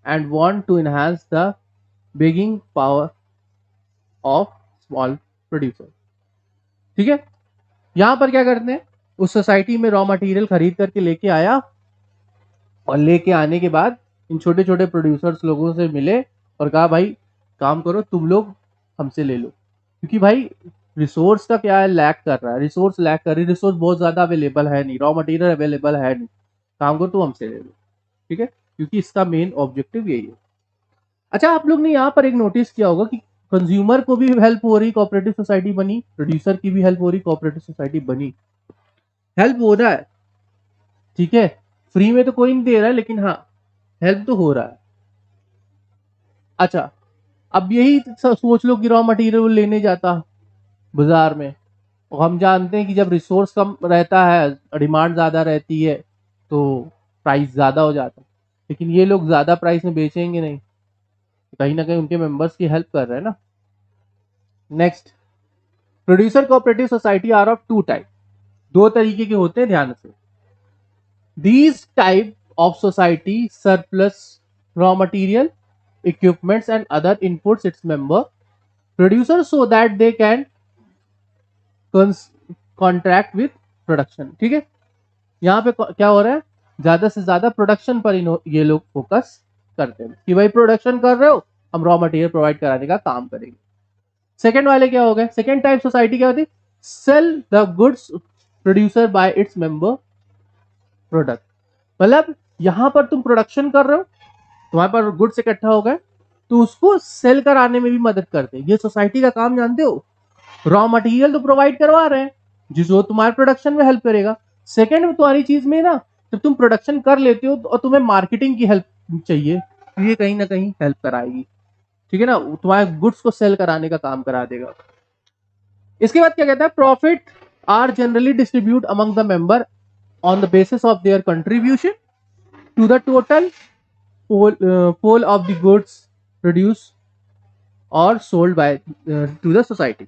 and want to enhance the bargaining power of small producer. ठीक है, यहां पर क्या करते हैं, उस सोसाइटी में रॉ मटेरियल खरीद करके लेके आया, और लेके आने के बाद इन छोटे छोटे प्रोड्यूसर्स लोगों से मिले और कहा भाई काम करो, तुम लोग हमसे ले लो, क्योंकि भाई रिसोर्स का क्या है, लैक कर रहा है, रिसोर्स लैक कर रही है, रिसोर्स बहुत ज्यादा अवेलेबल है नहीं, रॉ मटेरियल अवेलेबल है नहीं, काम करो तुम हमसे ले लो। ठीक है, क्योंकि इसका मेन ऑब्जेक्टिव यही है। अच्छा, आप लोग ने यहाँ पर एक नोटिस किया होगा कि कंज्यूमर को भी हेल्प हो रही, कोऑपरेटिव सोसाइटी बनी, प्रोड्यूसर की भी हेल्प हो रही, कोऑपरेटिव सोसाइटी बनी, हेल्प हो रहा है। ठीक है, फ्री में तो कोई नहीं दे रहा है, लेकिन हाँ हेल्प तो हो रहा है। अच्छा, अब यही सोच लो कि रॉ मटेरियल लेने जाता बाजार में, और हम जानते हैं कि जब रिसोर्स कम रहता है, डिमांड ज़्यादा रहती है, तो प्राइस ज़्यादा हो जाता है। लेकिन ये लोग ज़्यादा प्राइस में बेचेंगे नहीं, कहीं ना कहीं उनके मेंबर्स की हेल्प कर रहे हैं ना। Next, producer cooperative society are of two type, दो तरीके के होते हैं, ध्यान से। These type of society surplus raw material, equipments and other inputs its member producers so that they can contract with production. ठीक है, यहाँ पे क्या हो रहा है, ज्यादा से ज्यादा प्रोडक्शन पर ये लोग फोकस करते हैं कि भाई प्रोडक्शन कर रहे हो, हम रॉ मटेरियल प्रोवाइड कराने का काम करेंगे। सेकंड वाले क्या हो गए, सेकंड टाइप सोसाइटी क्या होती, sell the goods producer by its member product. मतलब यहां पर तुम प्रोडक्शन कर रहे हो, तुम्हारे पास गुड्स इकट्ठा हो गए, तो उसको सेल कराने में भी मदद करते हैं। ये सोसाइटी का काम जानते हो, रॉ मटेरियल तो प्रोवाइड करवा रहे हैं जिसको तुम्हारे प्रोडक्शन में हेल्प करेगा। सेकंड में तुम्हारी चीज में ना, जब तुम प्रोडक्शन कर लेते हो और तुम्हें मार्केटिंग की हेल्प चाहिए, तो ये कहीं ना कहीं हेल्प कराएगी। ठीक है ना, तुम्हारे गुड्स को सेल कराने का काम करा देगा। इसके बाद क्या कहता है, profit are generally distribute among the member on the basis of their contribution to the total pool of the goods produce और sold by to the society.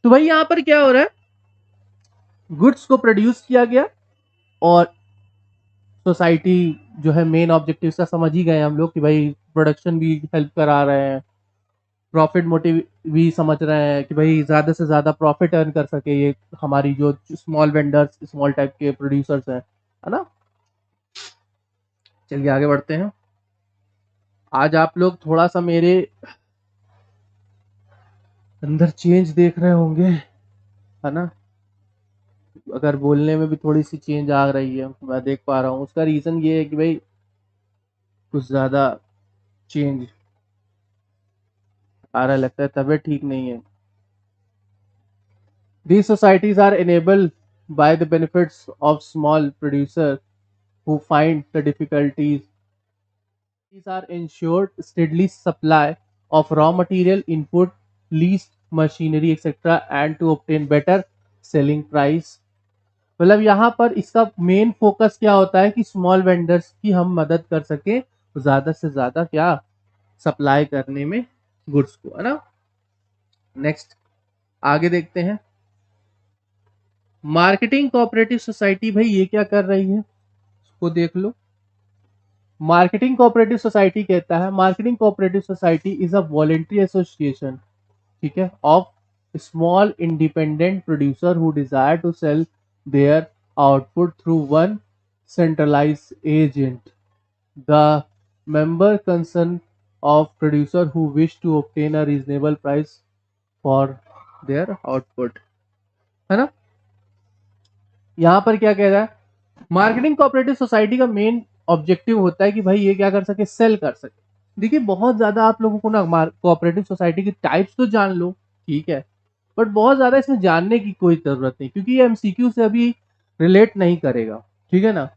तो भाई यहां पर क्या हो रहा है, गुड्स को प्रोड्यूस किया गया और सोसाइटी जो है मेन ऑब्जेक्टिव इसका समझ ही गए हम लोग कि भाई प्रोडक्शन भी हेल्प करा रहे हैं, प्रॉफिट मोटिव भी समझ रहे हैं कि भाई ज्यादा से ज्यादा प्रॉफिट अर्न कर सके ये हमारी जो स्मॉल वेंडर्स, स्मॉल टाइप के प्रोड्यूसर्स हैं, है ना। चलिए आगे बढ़ते हैं। आज आप लोग थोड़ा सा मेरे अंदर चेंज देख रहे होंगे, है ना, अगर बोलने में भी थोड़ी सी चेंज आ रही है, मैं देख पा रहा हूँ। उसका रीजन ये है कि भाई कुछ ज्यादा चेंज आ रहा, लगता है तबीयत ठीक नहीं है। These societies are enabled by the benefits of small producers who find the difficulties. These are ensured steady supply of raw material, input, leased machinery, etc. and to obtain better selling price. मतलब यहाँ पर इसका main focus क्या होता है कि small vendors की हम मदद कर सके ज्यादा से ज्यादा क्या सप्लाई करने में गुड्स को, है ना। नेक्स्ट आगे देखते हैं, मार्केटिंग कोऑपरेटिव सोसाइटी। भाई ये क्या कर रही है, उसको देख लो। मार्केटिंग कोऑपरेटिव सोसाइटी कहता है, marketing cooperative society is a voluntary association, ठीक है, of small independent producer who desire to sell their output through one centralised agent. The member concern of producer who wish to obtain a reasonable price for their output, है ना। यहां पर क्या कह रहा है, मार्केटिंग कोऑपरेटिव सोसाइटी का main objective होता है कि भाई ये क्या कर सके, सेल कर सके। देखिए बहुत ज्यादा आप लोगों को ना कोऑपरेटिव सोसाइटी की टाइप्स तो जान लो, ठीक है, बट बहुत ज्यादा इसमें जानने की कोई जरूरत नहीं, क्योंकि ये एमसीक्यू से अभी रिलेट नहीं करेगा। ठीक है ना,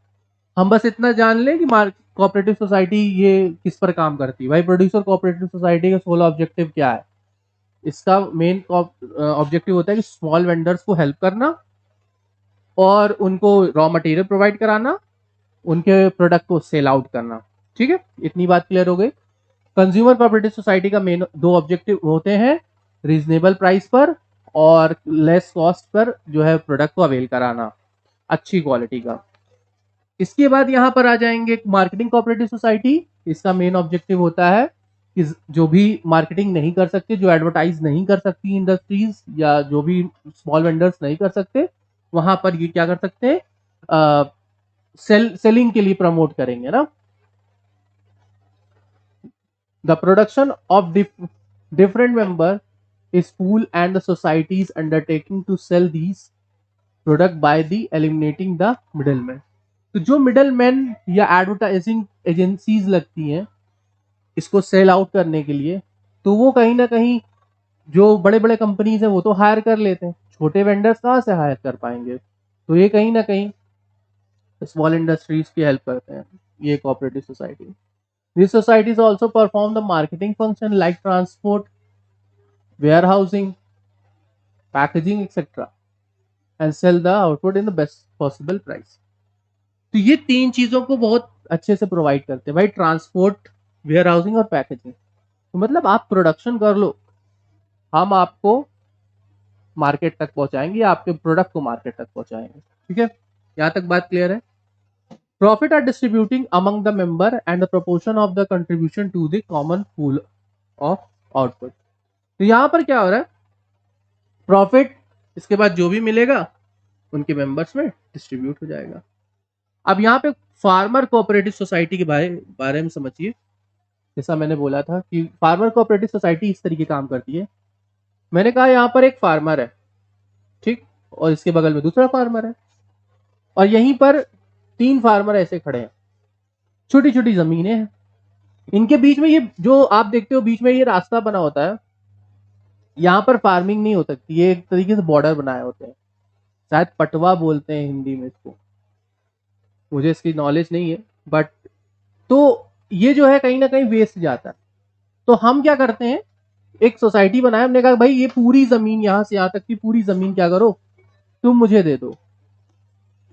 हम बस इतना जान लें कि कोऑपरेटिव सोसाइटी ये किस पर काम करती है। भाई प्रोड्यूसर कोऑपरेटिव सोसाइटी का सोलह ऑब्जेक्टिव क्या है, इसका मेन ऑब्जेक्टिव होता है कि स्मॉल वेंडर्स को हेल्प करना और उनको रॉ मटेरियल प्रोवाइड कराना, उनके प्रोडक्ट को सेल आउट करना। ठीक है, इतनी बात क्लियर हो गई। कंज्यूमर कोऑपरेटिव सोसाइटी का मेन दो ऑब्जेक्टिव होते हैं, रीजनेबल प्राइस पर और लेस कॉस्ट पर जो है प्रोडक्ट को अवेल कराना, अच्छी क्वालिटी का। इसके बाद यहाँ पर आ जाएंगे मार्केटिंग कोऑपरेटिव सोसाइटी। इसका मेन ऑब्जेक्टिव होता है कि जो भी मार्केटिंग नहीं कर सकते, जो एडवर्टाइज नहीं कर सकती इंडस्ट्रीज या जो भी स्मॉल वेंडर्स नहीं कर सकते, वहां पर ये क्या कर सकते हैं, सेलिंग के लिए प्रमोट करेंगे ना। The production of different member is pool and the society is undertaking to sell these product by the eliminating the middle man. तो जो मिडल मैन या एडवर्टाइजिंग एजेंसीज लगती हैं इसको सेल आउट करने के लिए, तो वो कहीं ना कहीं जो बड़े बड़े कंपनीज हैं वो तो हायर कर लेते हैं, छोटे वेंडर्स कहाँ से हायर कर पाएंगे, तो ये कहीं ना कहीं स्मॉल इंडस्ट्रीज की हेल्प करते हैं ये cooperative society. These societies also perform the marketing function like transport, warehousing, packaging, etc. and sell the output in the best possible price. तो ये तीन चीजों को बहुत अच्छे से प्रोवाइड करते हैं भाई, ट्रांसपोर्ट, वेयर हाउसिंग और पैकेजिंग। तो मतलब आप प्रोडक्शन कर लो, हम आपको मार्केट तक पहुंचाएंगे या आपके प्रोडक्ट को मार्केट तक पहुंचाएंगे। ठीक है, यहाँ तक बात क्लियर है। Profit are distributing among the member and the proportion of the contribution to the common pool of output. तो यहां पर क्या हो रहा है, प्रॉफिट इसके बाद जो भी मिलेगा उनके मेंबर्स में डिस्ट्रीब्यूट हो जाएगा। अब यहाँ पे फार्मर कोऑपरेटिव सोसाइटी के बारे में समझिए। जैसा मैंने बोला था कि फार्मर कोऑपरेटिव सोसाइटी इस तरीके काम करती है। मैंने कहा यहाँ पर एक फार्मर है, ठीक, और इसके बगल में दूसरा फार्मर है, और यहीं पर 3 फार्मर ऐसे खड़े हैं, छोटी छोटी जमीनें हैं, इनके बीच में ये जो आप देखते हो बीच में ये रास्ता बना होता है, यहाँ पर फार्मिंग नहीं हो सकती, ये एक तरीके से बॉर्डर बनाए होते हैं, शायद पटवा बोलते हैं हिंदी में इसको, मुझे इसकी नॉलेज नहीं है, बट तो ये जो है कहीं ना कहीं वेस्ट जाता है। तो हम क्या करते हैं, एक सोसाइटी बनाया, हमने कहा भाई ये पूरी जमीन यहां से यहां तक की पूरी जमीन क्या करो, तुम मुझे दे दो,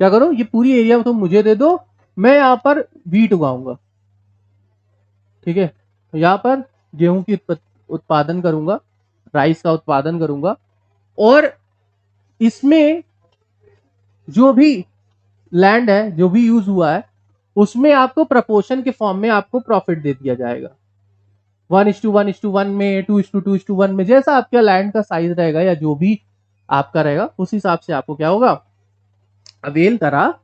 क्या करो ये पूरी एरिया तुम मुझे दे दो, मैं यहाँ पर वीट उगाऊंगा, ठीक है, तो यहाँ पर गेहूं की उत्पादन करूंगा, राइस का उत्पादन करूंगा, और इसमें जो भी लैंड है जो भी यूज हुआ है उसमें आपको प्रपोर्शन के फॉर्म में आपको प्रॉफिट दे दिया जाएगा, 1:1:1 में, 2:2:1 में, जैसा आपका लैंड का साइज रहेगा या जो भी आपका रहेगा उस हिसाब से आपको क्या होगा, अवेल करा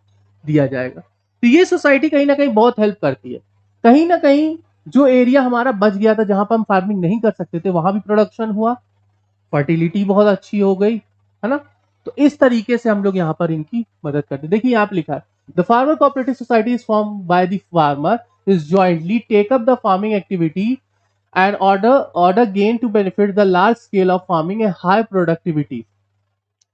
दिया जाएगा। तो ये सोसाइटी कहीं ना कहीं बहुत हेल्प करती है। कहीं ना कहीं जो एरिया हमारा बच गया था जहां पर हम फार्मिंग नहीं कर सकते थे वहां भी प्रोडक्शन हुआ, फर्टिलिटी बहुत अच्छी हो गई, है ना। तो इस तरीके से हम लोग यहाँ पर इनकी मदद करते हैं। देखिए यहाँ पे लिखा है, the farmer cooperative society is form by the farmer is jointly take up the farming activity and order gain to benefit the large scale of farming and high productivity.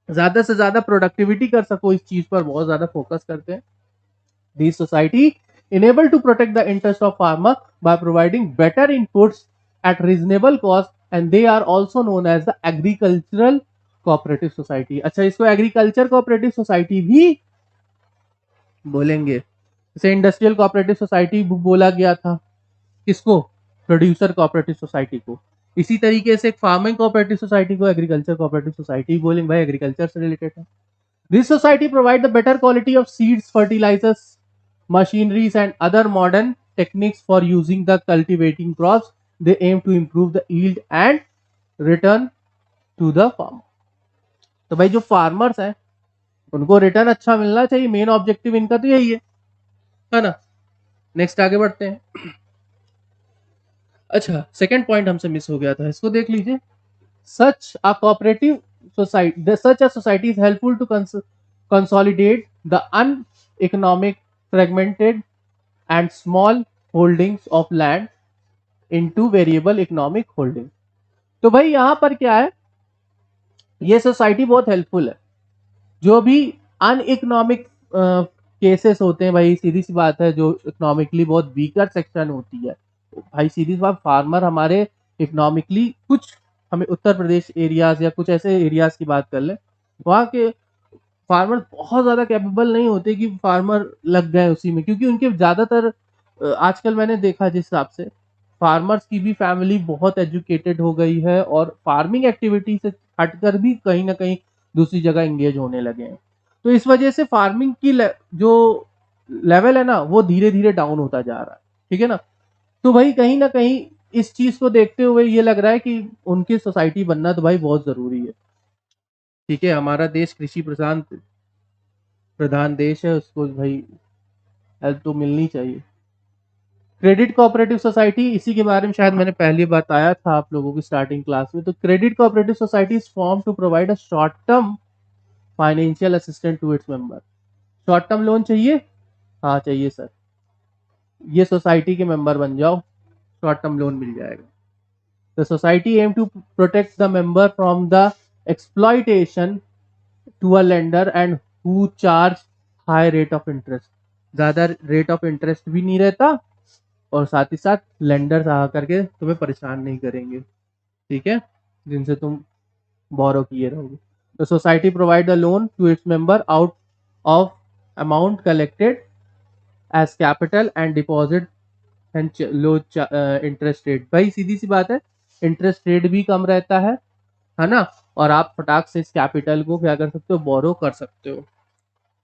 ज्यादा से ज्यादा प्रोडक्टिविटी कर सको इस चीज पर बहुत ज्यादा फोकस करते हैं। This society enable to protect the interest of farmer by providing better inputs at reasonable cost and they are also known as the agricultural cooperative society। अच्छा, इसको एग्रीकल्चर कोऑपरेटिव सोसाइटी भी बोलेंगे, जैसे इंडस्ट्रियल कोऑपरेटिव सोसाइटी बोला गया था किसको, producer cooperative society को, इसी तरीके से फार्मिंग कोऑपरेटिव सोसाइटी को एग्रीकल्चर कोऑपरेटिव सोसाइटी बोलेंगे, भाई एग्रीकल्चर से रिलेटेड है। This society provide the better quality of seeds, fertilisers, machineries and other modern techniques for using the cultivating crops. They aim to improve the yield and return to the farmer। तो भाई जो farmers हैं उनको return अच्छा मिलना चाहिए, main objective इनका तो यही है ना। नेक्स्ट आगे बढ़ते हैं। अच्छा, सेकंड पॉइंट हमसे मिस हो गया था, इसको देख लीजिए। Such a cooperative society, such a society is helpful to consolidate the uneconomic fragmented and small holdings of land into variable economic holding। तो भाई यहां पर क्या है, ये सोसाइटी बहुत हेल्पफुल है। जो भी अनइकोनॉमिक केसेस होते हैं, भाई सीधी सी बात है, जो इकोनॉमिकली बहुत वीकर सेक्शन होती है, भाई सीधी सी बात, फार्मर हमारे इकोनॉमिकली कुछ, हमें उत्तर प्रदेश एरियाज या कुछ ऐसे एरियाज की बात कर लें, वहाँ के फार्मर बहुत ज्यादा कैपेबल नहीं होते कि फार्मर लग गए उसी में, क्योंकि उनके ज्यादातर आजकल मैंने देखा जिस हिसाब से फार्मर्स की भी फैमिली बहुत एजुकेटेड हो गई है और फार्मिंग एक्टिविटी से हटकर भी कहीं ना कहीं दूसरी जगह एंगेज होने लगे हैं। तो इस वजह से फार्मिंग की जो लेवल है ना वो धीरे धीरे डाउन होता जा रहा है, ठीक है ना। तो भाई कहीं ना कहीं इस चीज को देखते हुए ये लग रहा है कि उनकी सोसाइटी बनना तो भाई बहुत जरूरी है, ठीक है। हमारा देश कृषि प्रधान देश है, उसको भाई हेल्प तो मिलनी चाहिए। क्रेडिट कोऑपरेटिव सोसाइटी, इसी के बारे में शायद मैंने पहली बताया था आप लोगों की स्टार्टिंग क्लास में। तो credit cooperative society is form to provide a short term financial assistant to its member. Short term loan चाहिए, हाँ चाहिए सर, ये सोसाइटी के मेंबर बन जाओ, शॉर्ट टर्म लोन मिल जाएगा। The society aim to protect the member from the exploitation to a lender and who charge high rate of interest. ज्यादा रेट ऑफ इंटरेस्ट भी नहीं रहता और साथ ही साथ लेंडर्स आ करके तुम्हें परेशान नहीं करेंगे, ठीक है, जिनसे तुम बोरो किए रहोगे। तो society provide the loan to its member out of amount collected as capital and deposit and low interest rate. भाई सीधी सी बात है, इंटरेस्ट रेट भी कम रहता है ना, और आप फटाक से इस कैपिटल को क्या कर सकते हो, बोरो कर सकते हो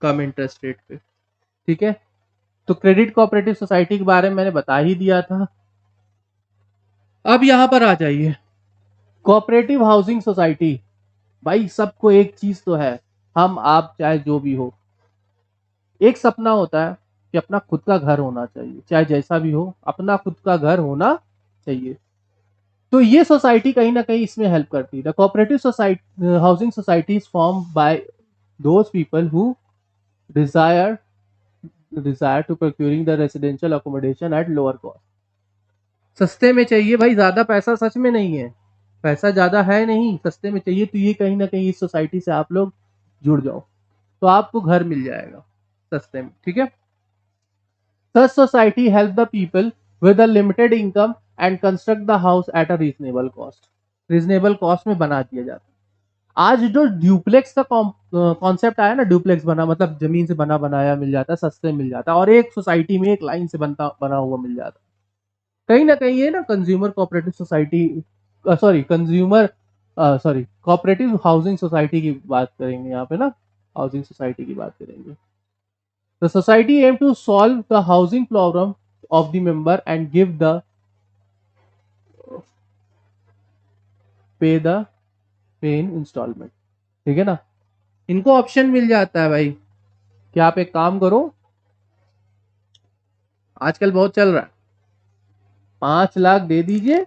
कम इंटरेस्ट रेट पे, ठीक है। तो क्रेडिट कोऑपरेटिव सोसाइटी के बारे में मैंने बता ही दिया था। अब यहां पर आ जाइए, कोऑपरेटिव हाउसिंग सोसाइटी। भाई सबको एक चीज तो है, हम आप चाहे जो भी हो, एक सपना होता है कि अपना खुद का घर होना चाहिए, चाहे जैसा भी हो अपना खुद का घर होना चाहिए। तो ये सोसाइटी कहीं ना कहीं इसमें हेल्प करती है। The cooperative society housing society is form by those people who desire to procuring the residential accommodation at lower cost. सस्ते में चाहिए भाई, ज्यादा पैसा सच में नहीं है, पैसा ज्यादा है नहीं, सस्ते में चाहिए, तो ये कहीं ना कहीं इस सोसाइटी से आप लोग जुड़ जाओ तो आपको घर मिल जाएगा सस्ते में, ठीक है। Such society help the people with a limited income and construct the house at a reasonable cost. Reasonable cost में बना दिया जाता है। आज जो ड्यूप्लेक्स का कॉन्सेप्ट आया ना, ड्यूप्लेक्स बना मतलब जमीन से बना बनाया मिल जाता है, सस्ते मिल जाता है, और एक सोसाइटी में एक लाइन से बनता बना हुआ मिल जाता है। कहीं ना कहीं ये ना consumer cooperative society, cooperative housing society की बात करेंगे यहाँ पे ना, हाउसिंग सोसाइटी की बात करेंगे। The society aim to solve the housing problem of the member and give the pay in installment, ठीक है ना। इनको ऑप्शन मिल जाता है भाई कि आप एक काम करो, आजकल बहुत चल रहा है, 5 लाख दे दीजिए,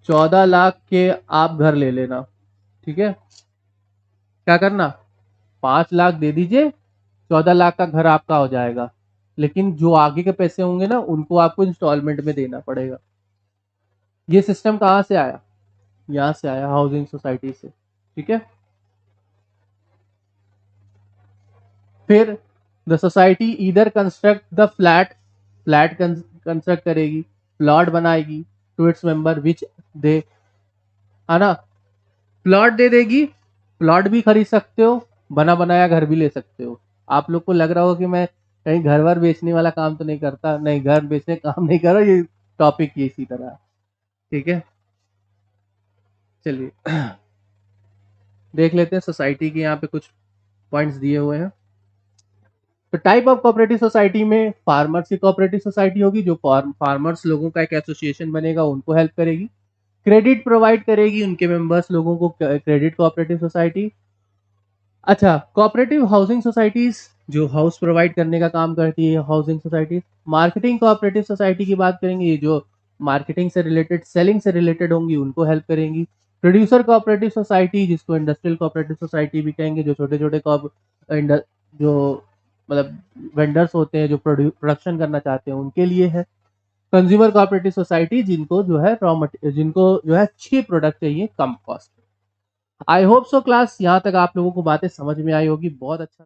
14 लाख के आप घर ले लेना, ठीक है। क्या करना, 5 लाख दे दीजिए, 14 लाख का घर आपका हो जाएगा, लेकिन जो आगे के पैसे होंगे ना उनको आपको इंस्टॉलमेंट में देना पड़ेगा। ये सिस्टम कहाँ से आया, यहाँ से आया, हाउसिंग सोसाइटी से, ठीक है। फिर द सोसाइटी इधर कंस्ट्रक्ट द फ्लैट कंस्ट्रक्ट करेगी, प्लॉट बनाएगी टू इट्स मेंबर विच दे, है ना, प्लॉट दे देगी, प्लॉट भी खरीद सकते हो, बना बनाया घर भी ले सकते हो। आप लोग को लग रहा होगा कि मैं कहीं घर वर बेचने वाला काम तो नहीं करता, नहीं, घर बेचने काम नहीं कर रहा, ये टॉपिक ये इसी तरह, ठीक है। चलिए देख लेते हैं सोसाइटी के यहाँ पे कुछ पॉइंट्स दिए हुए हैं। तो टाइप ऑफ कोऑपरेटिव सोसाइटी में फार्मर्स की कोऑपरेटिव सोसाइटी होगी, जो फार्मर्स लोगों का एक एसोसिएशन बनेगा, उनको हेल्प करेगी, क्रेडिट प्रोवाइड करेगी उनके मेंबर्स लोगों को, क्रेडिट कोऑपरेटिव सोसाइटी। अच्छा, कोऑपरेटिव हाउसिंग सोसाइटीज जो हाउस प्रोवाइड करने का काम करती है, housing societies. Marketing cooperative society की बात करेंगे, ये जो मार्केटिंग से रिलेटेड, सेलिंग से रिलेटेड होंगी, उनको हेल्प करेंगी। प्रोड्यूसर कोऑपरेटिव सोसाइटी, जिसको इंडस्ट्रियल कोऑपरेटिव सोसाइटी भी कहेंगे, जो छोटे छोटे जो मतलब वेंडर्स होते हैं जो प्रोडक्शन करना चाहते हैं उनके लिए है। कंज्यूमर कोऑपरेटिव सोसाइटी, जिनको जो है जिनको जो है अच्छे प्रोडक्ट चाहिए कम cost. I hope so class यहाँ तक आप लोगों को बातें समझ में आई होगी, बहुत अच्छा।